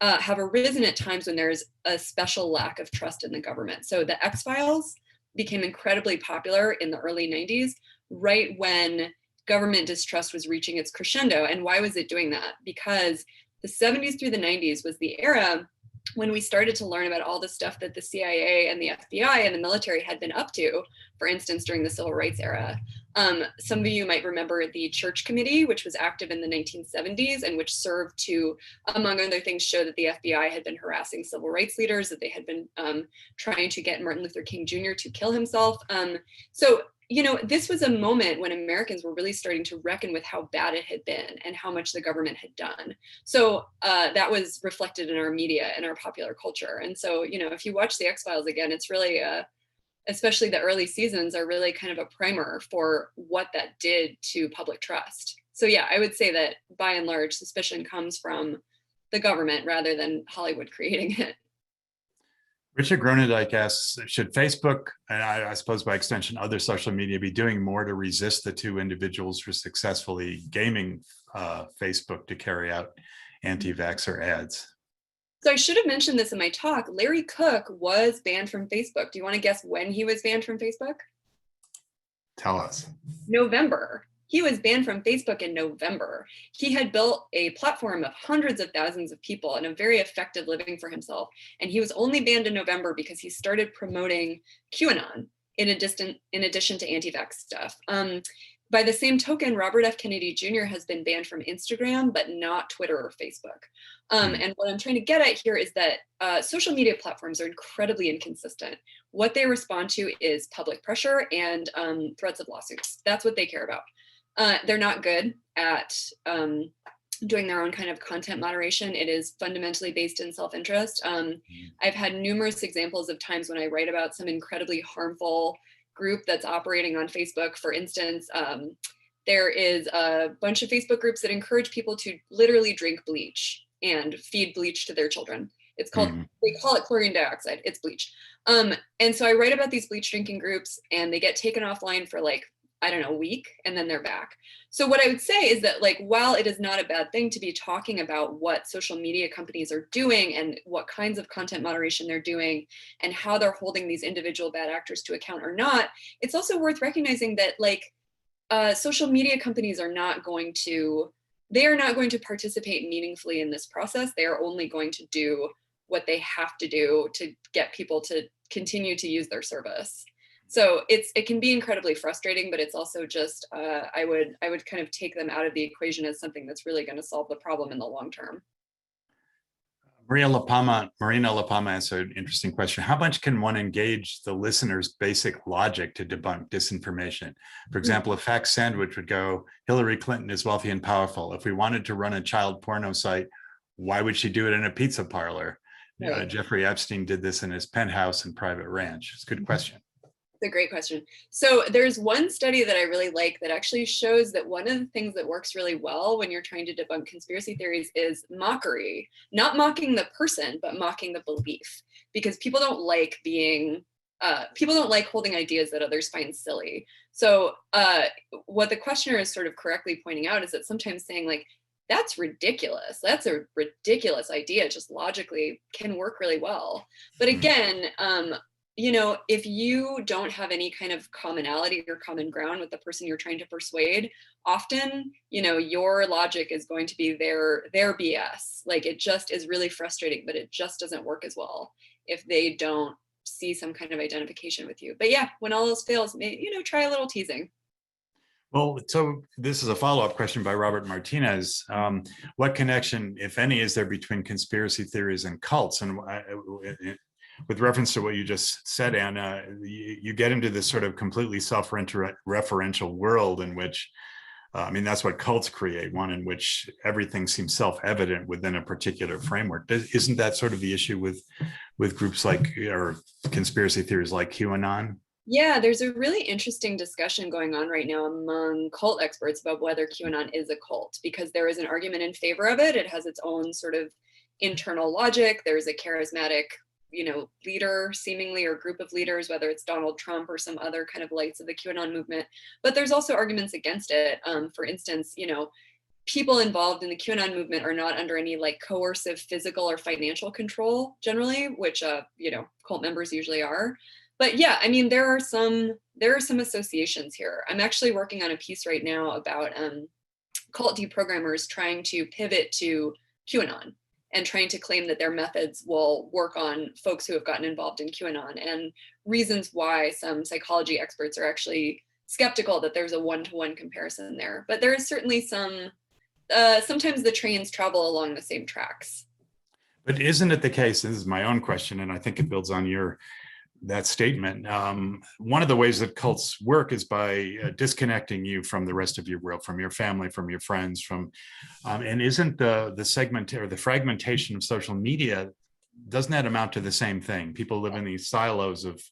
have arisen at times when there's a special lack of trust in the government. So the X-Files became incredibly popular in the early 90s, right when government distrust was reaching its crescendo. And why was it doing that? Because the 70s through the 90s was the era when we started to learn about all the stuff that the CIA and the FBI and the military had been up to, for instance, during the civil rights era. Some of you might remember the Church Committee, which was active in the 1970s and which served to, among other things, show that the FBI had been harassing civil rights leaders, that they had been trying to get Martin Luther King Jr. to kill himself. So this was a moment when Americans were really starting to reckon with how bad it had been and how much the government had done. So that was reflected in our media and our popular culture. And so, if you watch the X-Files again, it's really, especially the early seasons, are really kind of a primer for what that did to public trust. So yeah, I would say that by and large, suspicion comes from the government rather than Hollywood creating it. Richard Gronendijk asks, should Facebook, and I suppose by extension other social media, be doing more to resist the two individuals who are successfully gaming Facebook to carry out anti-vaxxer ads? So I should have mentioned this in my talk. Larry Cook was banned from Facebook. Do you want to guess when he was banned from Facebook? Tell us. November. He was banned from Facebook in November. He had built a platform of hundreds of thousands of people and a very effective living for himself. And he was only banned in November because he started promoting QAnon in addition to anti-vax stuff. By the same token, Robert F. Kennedy Jr. has been banned from Instagram, but not Twitter or Facebook. And what I'm trying to get at here is that social media platforms are incredibly inconsistent. What they respond to is public pressure and threats of lawsuits. That's what they care about. They're not good at doing their own kind of content moderation. It is fundamentally based in self-interest. I've had numerous examples of times when I write about some incredibly harmful group that's operating on Facebook. For instance, there is a bunch of Facebook groups that encourage people to literally drink bleach and feed bleach to their children. It's called, they call it chlorine dioxide, it's bleach. And so I write about these bleach drinking groups and they get taken offline for like, I don't know, a week, and then they're back. So what I would say is that, like, while it is not a bad thing to be talking about what social media companies are doing and what kinds of content moderation they're doing and how they're holding these individual bad actors to account or not, it's also worth recognizing that, like, social media companies are not going to participate meaningfully in this process. They are only going to do what they have to do to get people to continue to use their service. So it can be incredibly frustrating, but it's also just, I would kind of take them out of the equation as something that's really going to solve the problem in the long term. Marina LaPalma asked an interesting question. How much can one engage the listener's basic logic to debunk disinformation? For example, a fact sandwich would go, Hillary Clinton is wealthy and powerful. If we wanted to run a child porno site, why would she do it in a pizza parlor? Right. Jeffrey Epstein did this in his penthouse and private ranch. It's a good question. It's a great question. So there's one study that I really like that actually shows that one of the things that works really well when you're trying to debunk conspiracy theories is mockery, not mocking the person, but mocking the belief, because people don't like holding ideas that others find silly. So what the questioner is sort of correctly pointing out is that sometimes saying, like, that's ridiculous, that's a ridiculous idea, just logically can work really well. But again, if you don't have any kind of commonality or common ground with the person you're trying to persuade, often, your logic is going to be their BS. Like, it just is really frustrating, but it just doesn't work as well if they don't see some kind of identification with you. But yeah, when all else fails, maybe, try a little teasing. Well, so this is a follow-up question by Robert Martinez. What connection, if any, is there between conspiracy theories and cults? And with reference to what you just said, Anna, you get into this sort of completely self-referential world in which, that's what cults create, one in which everything seems self-evident within a particular framework. Isn't that sort of the issue with groups like, or conspiracy theories like QAnon? Yeah, there's a really interesting discussion going on right now among cult experts about whether QAnon is a cult, because there is an argument in favor of it. It has its own sort of internal logic. There's a charismatic leader seemingly, or group of leaders, whether it's Donald Trump or some other kind of lights of the QAnon movement. But there's also arguments against it. For instance, people involved in the QAnon movement are not under any like coercive physical or financial control generally, which, cult members usually are. But yeah, I mean, there are some associations here. I'm actually working on a piece right now about cult deprogrammers trying to pivot to QAnon and trying to claim that their methods will work on folks who have gotten involved in QAnon, and reasons why some psychology experts are actually skeptical that there's a one-to-one comparison there. But there is certainly some, sometimes the trains travel along the same tracks. But isn't it the case, this is my own question, and I think it builds on that statement. One of the ways that cults work is by disconnecting you from the rest of your world, from your family, from your friends, and isn't the segment or the fragmentation of social media, doesn't that amount to the same thing? People live in these silos of,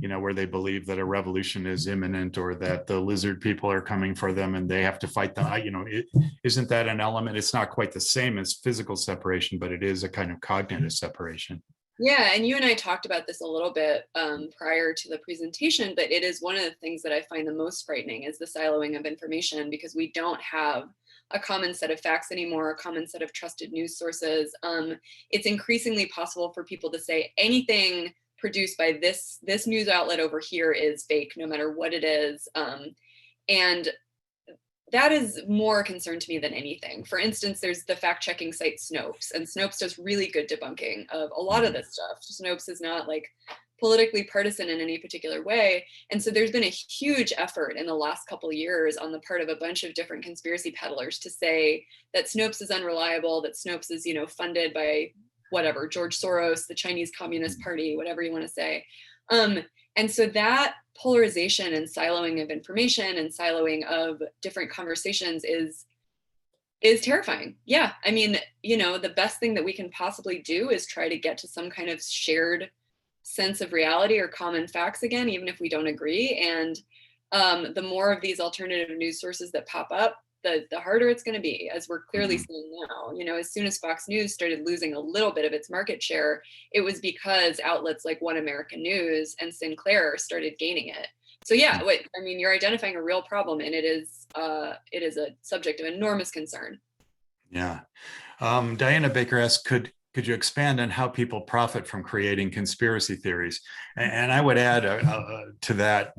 where they believe that a revolution is imminent or that the lizard people are coming for them and they have to fight them. Isn't that an element? It's not quite the same as physical separation, but it is a kind of cognitive separation. Yeah, and you and I talked about this a little bit prior to the presentation, but it is one of the things that I find the most frightening is the siloing of information, because we don't have a common set of facts anymore, a common set of trusted news sources. It's increasingly possible for people to say anything produced by this news outlet over here is fake, no matter what it is. And that is more a concern to me than anything. For instance, there's the fact-checking site Snopes, and Snopes does really good debunking of a lot of this stuff. Snopes is not like politically partisan in any particular way. And so there's been a huge effort in the last couple of years on the part of a bunch of different conspiracy peddlers to say that Snopes is unreliable, that Snopes is, funded by whatever, George Soros, the Chinese Communist Party, whatever you want to say. And so that polarization and siloing of information and siloing of different conversations is terrifying. Yeah, I mean, the best thing that we can possibly do is try to get to some kind of shared sense of reality or common facts again, even if we don't agree. And the more of these alternative news sources that pop up, the harder it's going to be, as we're clearly seeing now. As soon as Fox News started losing a little bit of its market share, it was because outlets like One American News and Sinclair started gaining it. So yeah, you're identifying a real problem, and it is a subject of enormous concern. Yeah. Diana Baker asks, could you expand on how people profit from creating conspiracy theories? And I would add to that,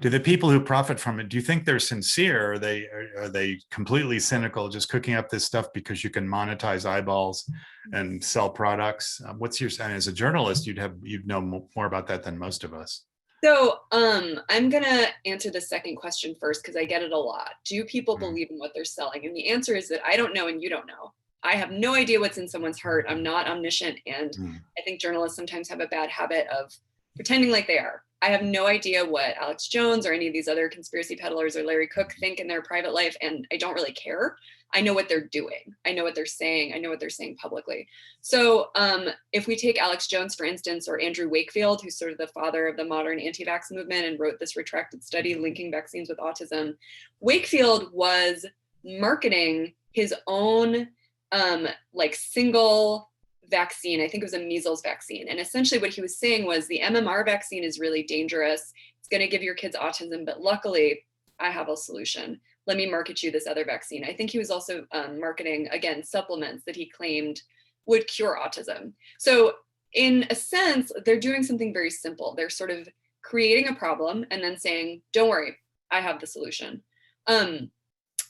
do the people who profit from it, do you think they're sincere? Are they completely cynical, just cooking up this stuff because you can monetize eyeballs and sell products? What's your, and as a journalist, you'd know more about that than most of us. So I'm gonna answer the second question first, because I get it a lot. Do people believe in what they're selling? And the answer is that I don't know, and you don't know. I have no idea what's in someone's heart. I'm not omniscient, and I think journalists sometimes have a bad habit of pretending like they are. I have no idea what Alex Jones or any of these other conspiracy peddlers or Larry Cook think in their private life, and I don't really care. I know what they're doing. I know what they're saying. I know what they're saying publicly. So if we take Alex Jones, for instance, or Andrew Wakefield, who's sort of the father of the modern anti-vax movement and wrote this retracted study linking vaccines with autism, Wakefield was marketing his own single vaccine. I think it was a measles vaccine. And essentially what he was saying was the MMR vaccine is really dangerous. It's going to give your kids autism, but luckily I have a solution. Let me market you this other vaccine. I think he was also marketing, again, supplements that he claimed would cure autism. So in a sense, they're doing something very simple. They're sort of creating a problem and then saying, don't worry, I have the solution.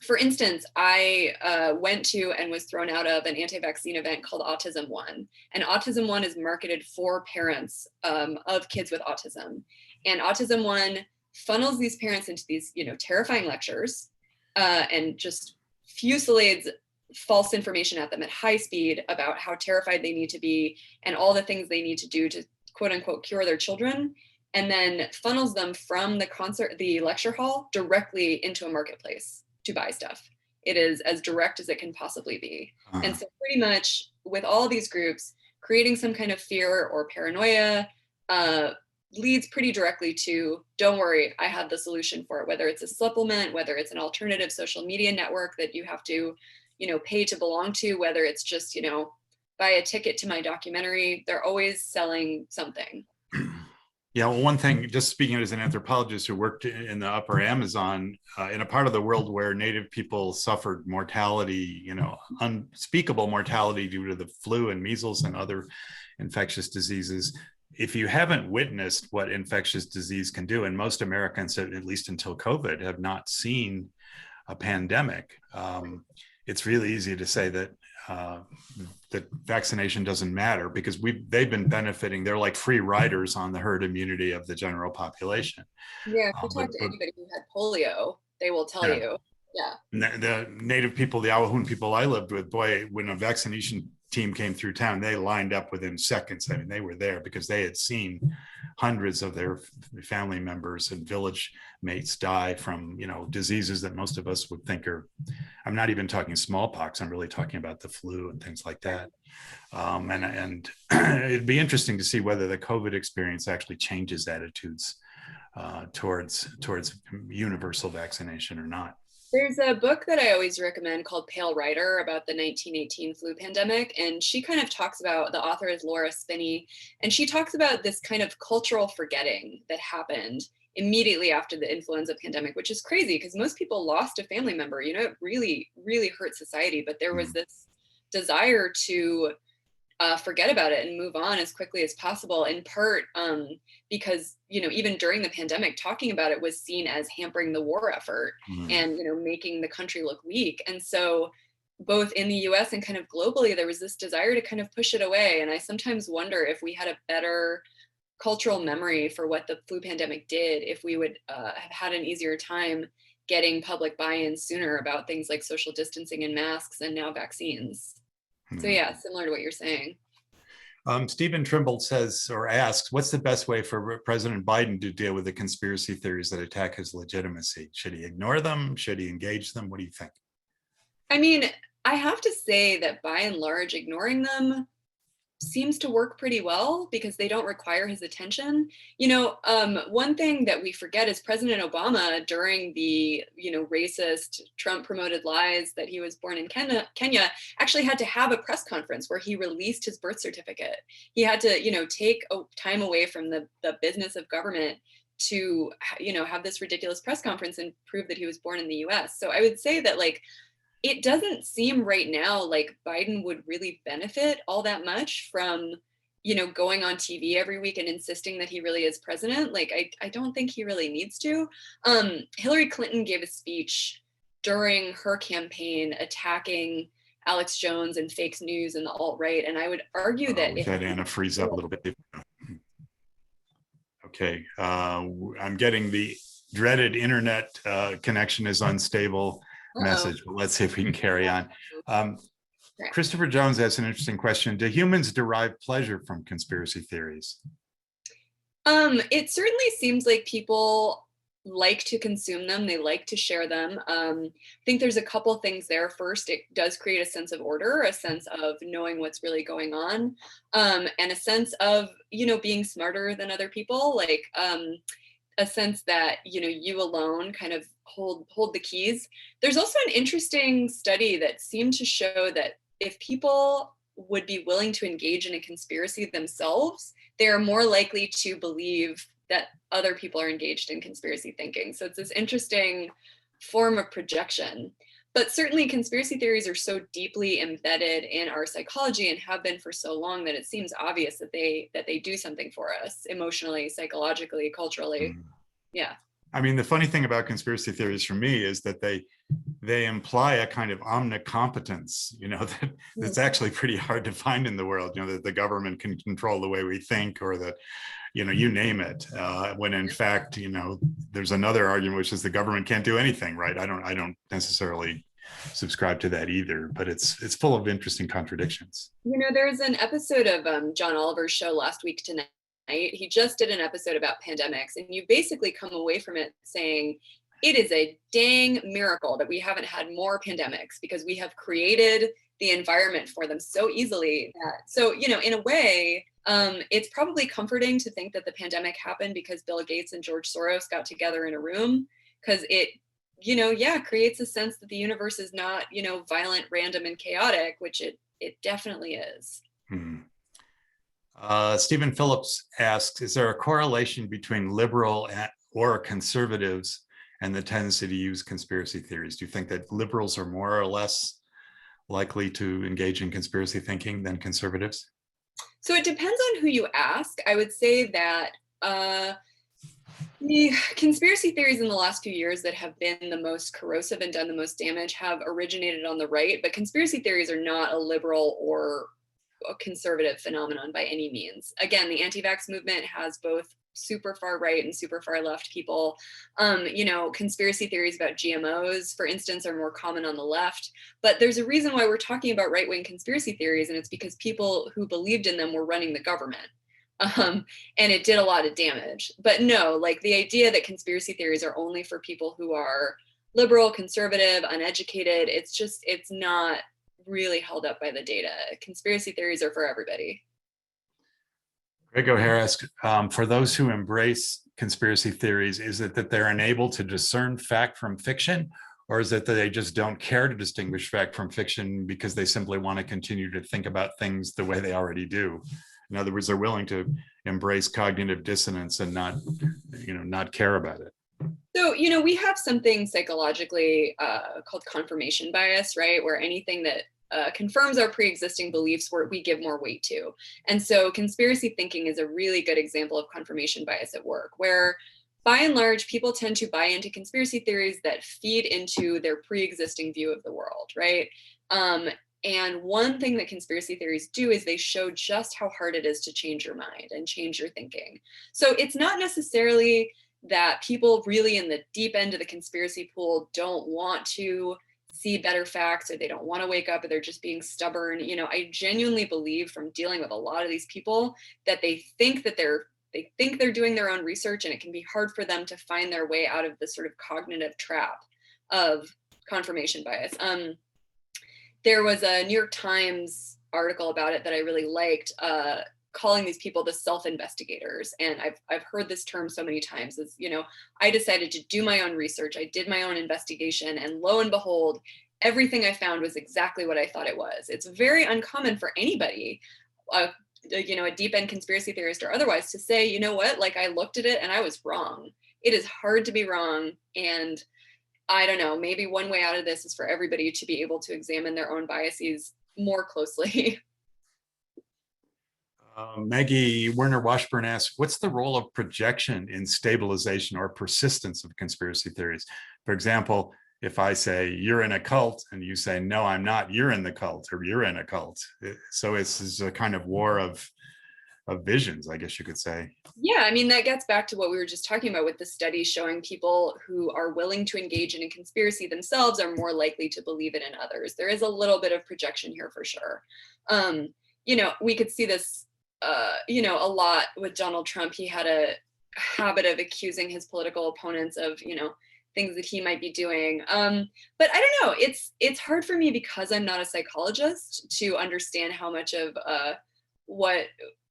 For instance, I went to and was thrown out of an anti-vaccine event called Autism One. And Autism One is marketed for parents of kids with autism. And Autism One funnels these parents into these, terrifying lectures and just fusillades false information at them at high speed about how terrified they need to be and all the things they need to do to quote unquote cure their children, and then funnels them from the lecture hall directly into a marketplace to buy stuff. It is as direct as it can possibly be. And so pretty much with all these groups, creating some kind of fear or paranoia leads pretty directly to, don't worry, I have the solution for it, whether it's a supplement, whether it's an alternative social media network that you have to, pay to belong to, whether it's just, buy a ticket to my documentary, they're always selling something. Yeah, well, one thing, just speaking as an anthropologist who worked in the upper Amazon, in a part of the world where Native people suffered mortality, unspeakable mortality due to the flu and measles and other infectious diseases, if you haven't witnessed what infectious disease can do, and most Americans, at least until COVID, have not seen a pandemic, it's really easy to say that that vaccination doesn't matter, because they've been benefiting. They're like free riders on the herd immunity of the general population. Yeah, if you talk to anybody who had polio, they will tell you. Yeah. The native people, the Awahun people I lived with, boy, when a vaccination team came through town, they lined up within seconds. I mean, they were there because they had seen hundreds of their family members and village mates die from, diseases that most of us would think are, I'm not even talking smallpox, I'm really talking about the flu and things like that. And it'd be interesting to see whether the COVID experience actually changes attitudes towards universal vaccination or not. There's a book that I always recommend called Pale Rider about the 1918 flu pandemic. And she kind of talks about, the author is Laura Spinney, and she talks about this kind of cultural forgetting that happened immediately after the influenza pandemic, which is crazy because most people lost a family member. It really, really hurt society. But there was this desire to forget about it and move on as quickly as possible, in part because, even during the pandemic, talking about it was seen as hampering the war effort and, making the country look weak. And so both in the US and kind of globally, there was this desire to kind of push it away. And I sometimes wonder if we had a better cultural memory for what the flu pandemic did, if we would have had an easier time getting public buy-in sooner about things like social distancing and masks and now vaccines. So yeah, similar to what you're saying. Stephen Trimble says, or asks, what's the best way for President Biden to deal with the conspiracy theories that attack his legitimacy? Should he ignore them? Should he engage them? What do you think? I mean, I have to say that by and large, ignoring them seems to work pretty well because they don't require his attention. One thing that we forget is President Obama, during the, racist Trump promoted lies that he was born in Kenya, actually had to have a press conference where he released his birth certificate. He had to, take time away from the business of government to, have this ridiculous press conference and prove that he was born in the US. So I would say that, it doesn't seem right now like Biden would really benefit all that much from, going on TV every week and insisting that he really is president. I don't think he really needs to. Hillary Clinton gave a speech during her campaign attacking Alex Jones and fake news and the alt-right. And I would argue that we had Anna freeze up a little bit. Okay, I'm getting the dreaded internet connection is unstable message, but let's see if we can carry on. Christopher Jones asks an interesting question. Do humans derive pleasure from conspiracy theories? It certainly seems like people like to consume them. They like to share them. I think there's a couple things there. First, it does create a sense of order, a sense of knowing what's really going on, and a sense of, being smarter than other people. A sense that you alone kind of hold the keys. There's also an interesting study that seemed to show that if people would be willing to engage in a conspiracy themselves, they are more likely to believe that other people are engaged in conspiracy thinking. So it's this interesting form of projection. But certainly conspiracy theories are so deeply embedded in our psychology and have been for so long that it seems obvious that they do something for us emotionally, psychologically, culturally. Yeah. I mean, the funny thing about conspiracy theories for me is that they imply a kind of omnic competence, that's actually pretty hard to find in the world, that the government can control the way we think, or that, you name it, when in fact, there's another argument, which is the government can't do anything, right? I don't necessarily subscribe to that either, but it's full of interesting contradictions. There's an episode of John Oliver's show Last Week Tonight. He just did an episode about pandemics, and you basically come away from it saying it is a dang miracle that we haven't had more pandemics because we have created the environment for them so easily. So, in a way, it's probably comforting to think that the pandemic happened because Bill Gates and George Soros got together in a room, because it, creates a sense that the universe is not, violent, random, and chaotic, which it definitely is. Stephen Phillips asks, is there a correlation between liberal or conservatives and the tendency to use conspiracy theories? Do you think that liberals are more or less likely to engage in conspiracy thinking than conservatives? So it depends on who you ask. I would say that the conspiracy theories in the last few years that have been the most corrosive and done the most damage have originated on the right, but conspiracy theories are not a liberal or a conservative phenomenon by any means. Again, the anti-vax movement has both super far right and super far left people. Conspiracy theories about GMOs, for instance, are more common on the left. But there's a reason why we're talking about right-wing conspiracy theories, and it's because people who believed in them were running the government. And it did a lot of damage. But no, like the idea that conspiracy theories are only for people who are liberal, conservative, uneducated, it's not really held up by the data. Conspiracy theories are for everybody. Greg O'Hara, for those who embrace conspiracy theories, is it that they're unable to discern fact from fiction, or is it that they just don't care to distinguish fact from fiction because they simply want to continue to think about things the way they already do? In other words, they're willing to embrace cognitive dissonance and not care about it. So, we have something psychologically called confirmation bias, right? Where anything that confirms our pre-existing beliefs we give more weight to. And so conspiracy thinking is a really good example of confirmation bias at work, where by and large, people tend to buy into conspiracy theories that feed into their pre-existing view of the world, right? And one thing that conspiracy theories do is they show just how hard it is to change your mind and change your thinking. So it's not necessarily that people really in the deep end of the conspiracy pool don't want to see better facts, or they don't want to wake up, or they're just being stubborn. I genuinely believe from dealing with a lot of these people that they think they're doing their own research, and it can be hard for them to find their way out of this sort of cognitive trap of confirmation bias. There was a New York Times article about it that I really liked, calling these people the self-investigators. And I've heard this term so many times. Is, I decided to do my own research. I did my own investigation, and lo and behold, everything I found was exactly what I thought it was. It's very uncommon for anybody, a deep end conspiracy theorist or otherwise, to say, you know what, like I looked at it and I was wrong. It is hard to be wrong. And I don't know, maybe one way out of this is for everybody to be able to examine their own biases more closely. Maggie Werner-Washburn asks, what's the role of projection in stabilization or persistence of conspiracy theories? For example, if I say you're in a cult and you say, no, I'm not, you're in the cult, or you're in a cult. So it's a kind of war of visions, I guess you could say. Yeah, I mean, that gets back to what we were just talking about with the study showing people who are willing to engage in a conspiracy themselves are more likely to believe it in others. There is a little bit of projection here for sure. We could see this, a lot with Donald Trump. He had a habit of accusing his political opponents of, things that he might be doing. But I don't know, it's hard for me because I'm not a psychologist to understand how much of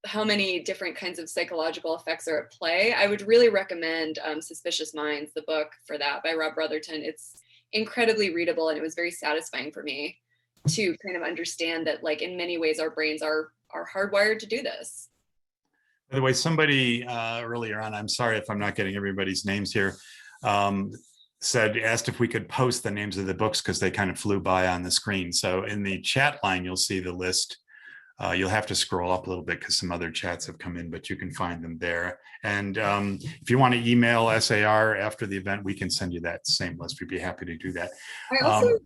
how many different kinds of psychological effects are at play. I would really recommend Suspicious Minds, the book for that by Rob Brotherton. It's incredibly readable, and it was very satisfying for me to kind of understand that, like, in many ways, our brains are hardwired to do this. By the way, somebody earlier on, I'm sorry if I'm not getting everybody's names here, asked if we could post the names of the books because they kind of flew by on the screen. So in the chat line, you'll see the list. You'll have to scroll up a little bit because some other chats have come in, but you can find them there. And if you want to email SAR after the event, we can send you that same list. We'd be happy to do that. I also,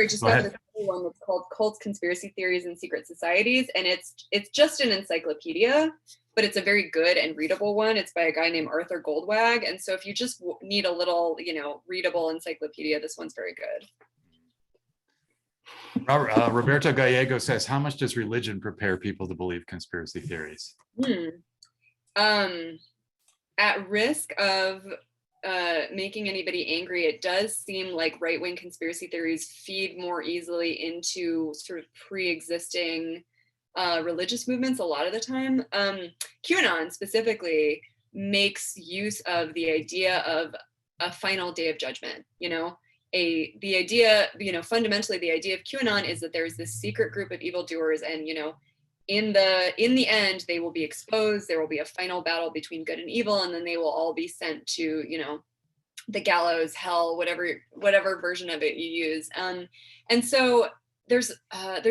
just got this one that's called Cults, Conspiracy Theories, and Secret Societies. And it's just an encyclopedia, but it's a very good and readable one. It's by a guy named Arthur Goldwag. And so if you just need a little, readable encyclopedia, this one's very good. Roberto Gallego says, how much does religion prepare people to believe conspiracy theories? At risk of making anybody angry, it does seem like right-wing conspiracy theories feed more easily into sort of pre-existing religious movements a lot of the time. QAnon specifically makes use of the idea of a final day of judgment, the idea, fundamentally the idea of QAnon is that there's this secret group of evildoers, and, in the end, they will be exposed. There will be a final battle between good and evil, and then they will all be sent to, the gallows, hell, whatever version of it you use. And so there's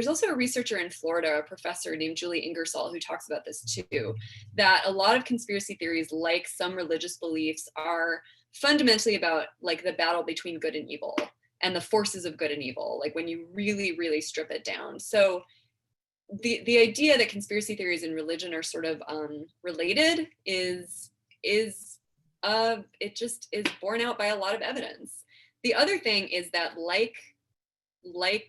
also a researcher in Florida, a professor named Julie Ingersoll, who talks about this too, that a lot of conspiracy theories, like some religious beliefs, are fundamentally about like the battle between good and evil and the forces of good and evil, like when you really, really strip it down. So the idea that conspiracy theories and religion are sort of related is it just is borne out by a lot of evidence. The other thing is that like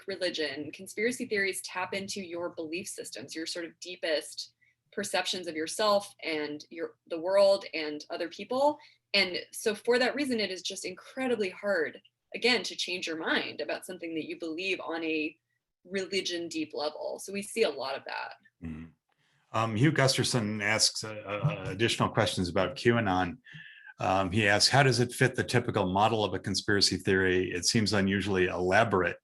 religion, conspiracy theories tap into your belief systems, your sort of deepest perceptions of yourself and the world and other people. And so for that reason, it is just incredibly hard, again, to change your mind about something that you believe on a religion deep level. So we see a lot of that. Mm-hmm. Hugh Gusterson asks additional questions about QAnon. He asks, how does it fit the typical model of a conspiracy theory? It seems unusually elaborate,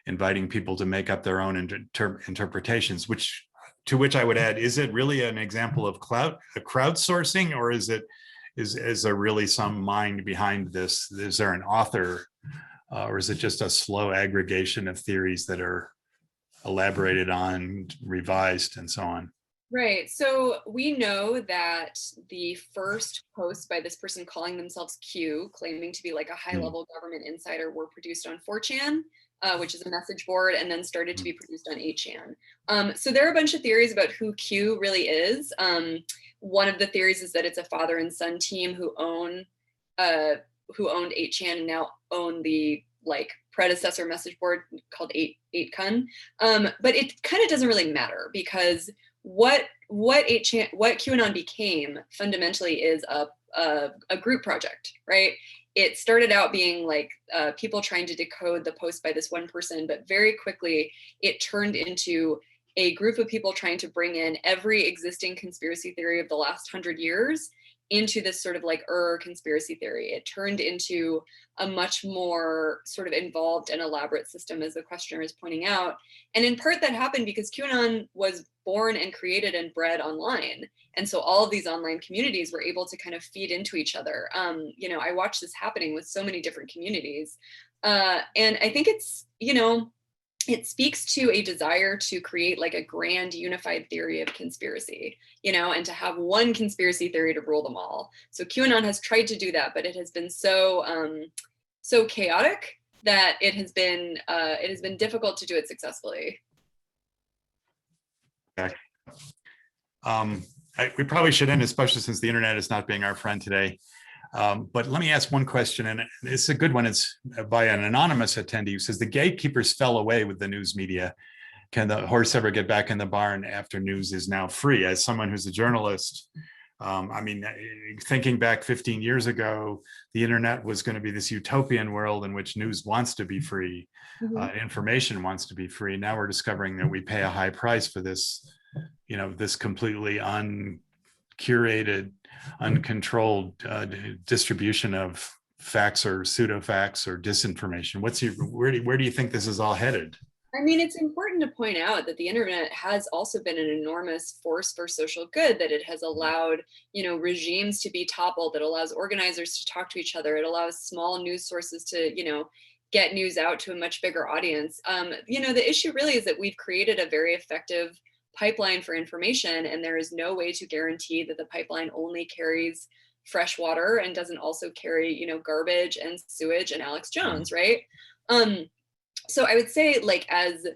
inviting people to make up their own interpretations, to which I would add, is it really an example of crowdsourcing, or is there really some mind behind this? Is there an author, or is it just a slow aggregation of theories that are elaborated on, revised, and so on? Right. So we know that the first posts by this person calling themselves Q, claiming to be like a high-level government insider, were produced on 4chan, which is a message board, and then started to be produced on 8chan. So there are a bunch of theories about who Q really is. One of the theories is that it's a father and son team who owned 8chan and now own the like predecessor message board called 8kun. But it kind of doesn't really matter, because what QAnon became fundamentally is a group project, right? It started out being like people trying to decode the post by this one person, but very quickly it turned into a group of people trying to bring in every existing conspiracy theory of the last 100 years into this sort of like conspiracy theory. It turned into a much more sort of involved and elaborate system, as the questioner is pointing out. And in part that happened because QAnon was born and created and bred online. And so all of these online communities were able to kind of feed into each other. I watched this happening with so many different communities. And I think it speaks to a desire to create like a grand unified theory of conspiracy, and to have one conspiracy theory to rule them all. So QAnon has tried to do that, but it has been so chaotic that it has been difficult to do it successfully. Okay. We probably should end, especially since the internet is not being our friend today. But let me ask one question, and it's a good one. It's by an anonymous attendee who says, the gatekeepers fell away with the news media. Can the horse ever get back in the barn after news is now free? As someone who's a journalist, thinking back 15 years ago, the internet was going to be this utopian world in which news wants to be free, information wants to be free. Now we're discovering that we pay a high price for this, this completely uncurated, uncontrolled distribution of facts or pseudo facts or disinformation. Where do you think this is all headed? I mean, it's important to point out that the internet has also been an enormous force for social good, that it has allowed, regimes to be toppled, that allows organizers to talk to each other. It allows small news sources to, get news out to a much bigger audience. The issue really is that we've created a very effective pipeline for information, and there is no way to guarantee that the pipeline only carries fresh water and doesn't also carry, garbage and sewage and Alex Jones, right? So I would say, like, as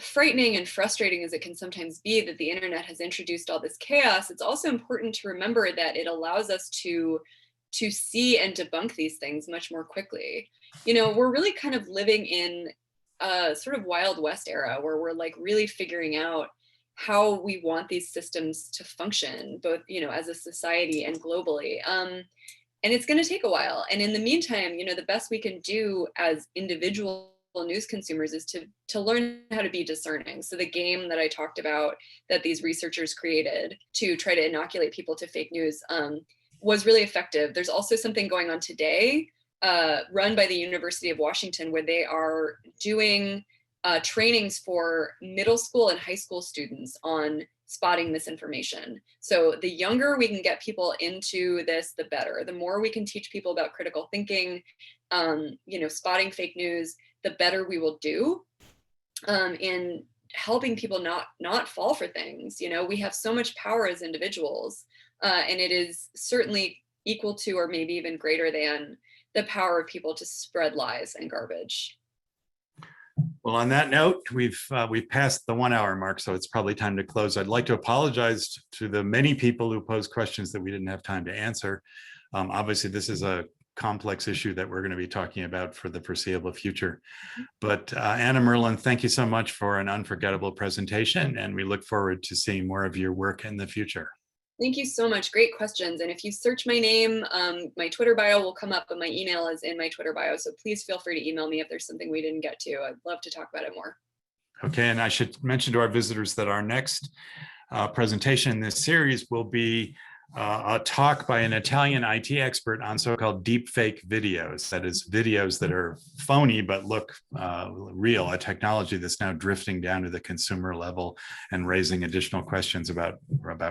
frightening and frustrating as it can sometimes be that the internet has introduced all this chaos, it's also important to remember that it allows us to see and debunk these things much more quickly. We're really kind of living in a sort of Wild West era where we're like really figuring out how we want these systems to function, both, as a society and globally. And it's going to take a while. And in the meantime, the best we can do as individual news consumers is to learn how to be discerning. So the game that I talked about that these researchers created to try to inoculate people to fake news was really effective. There's also something going on today run by the University of Washington where they are doing trainings for middle school and high school students on spotting misinformation. So the younger we can get people into this, the better. The more we can teach people about critical thinking, spotting fake news, the better we will do. in helping people not fall for things. You know, we have so much power as individuals, and it is certainly equal to, or maybe even greater than, the power of people to spread lies and garbage. Well, on that note, we've passed the 1 hour mark, so it's probably time to close. I'd like to apologize to the many people who posed questions that we didn't have time to answer. Obviously, this is a complex issue that we're going to be talking about for the foreseeable future. But Anna Merlan, thank you so much for an unforgettable presentation, and we look forward to seeing more of your work in the future. Thank you so much. Great questions. And if you search my name, my Twitter bio will come up, and my email is in my Twitter bio. So please feel free to email me if there's something we didn't get to. I'd love to talk about it more. Okay, and I should mention to our visitors that our next presentation in this series will be a talk by an Italian IT expert on so-called deepfake videos. That is, videos that are phony but look real, a technology that's now drifting down to the consumer level and raising additional questions about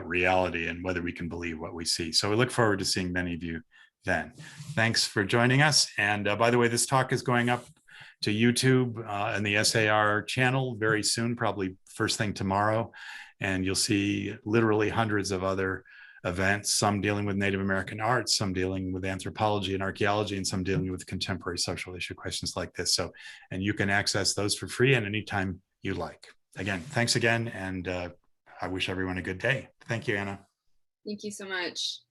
reality and whether we can believe what we see. So we look forward to seeing many of you then. Thanks for joining us. And by the way, this talk is going up to YouTube and the SAR channel very soon, probably first thing tomorrow. And you'll see literally hundreds of other events, some dealing with Native American art, some dealing with anthropology and archaeology, and some dealing with contemporary social issue questions like this. So, and you can access those for free at any time you like. Again, thanks again. And I wish everyone a good day. Thank you, Anna. Thank you so much.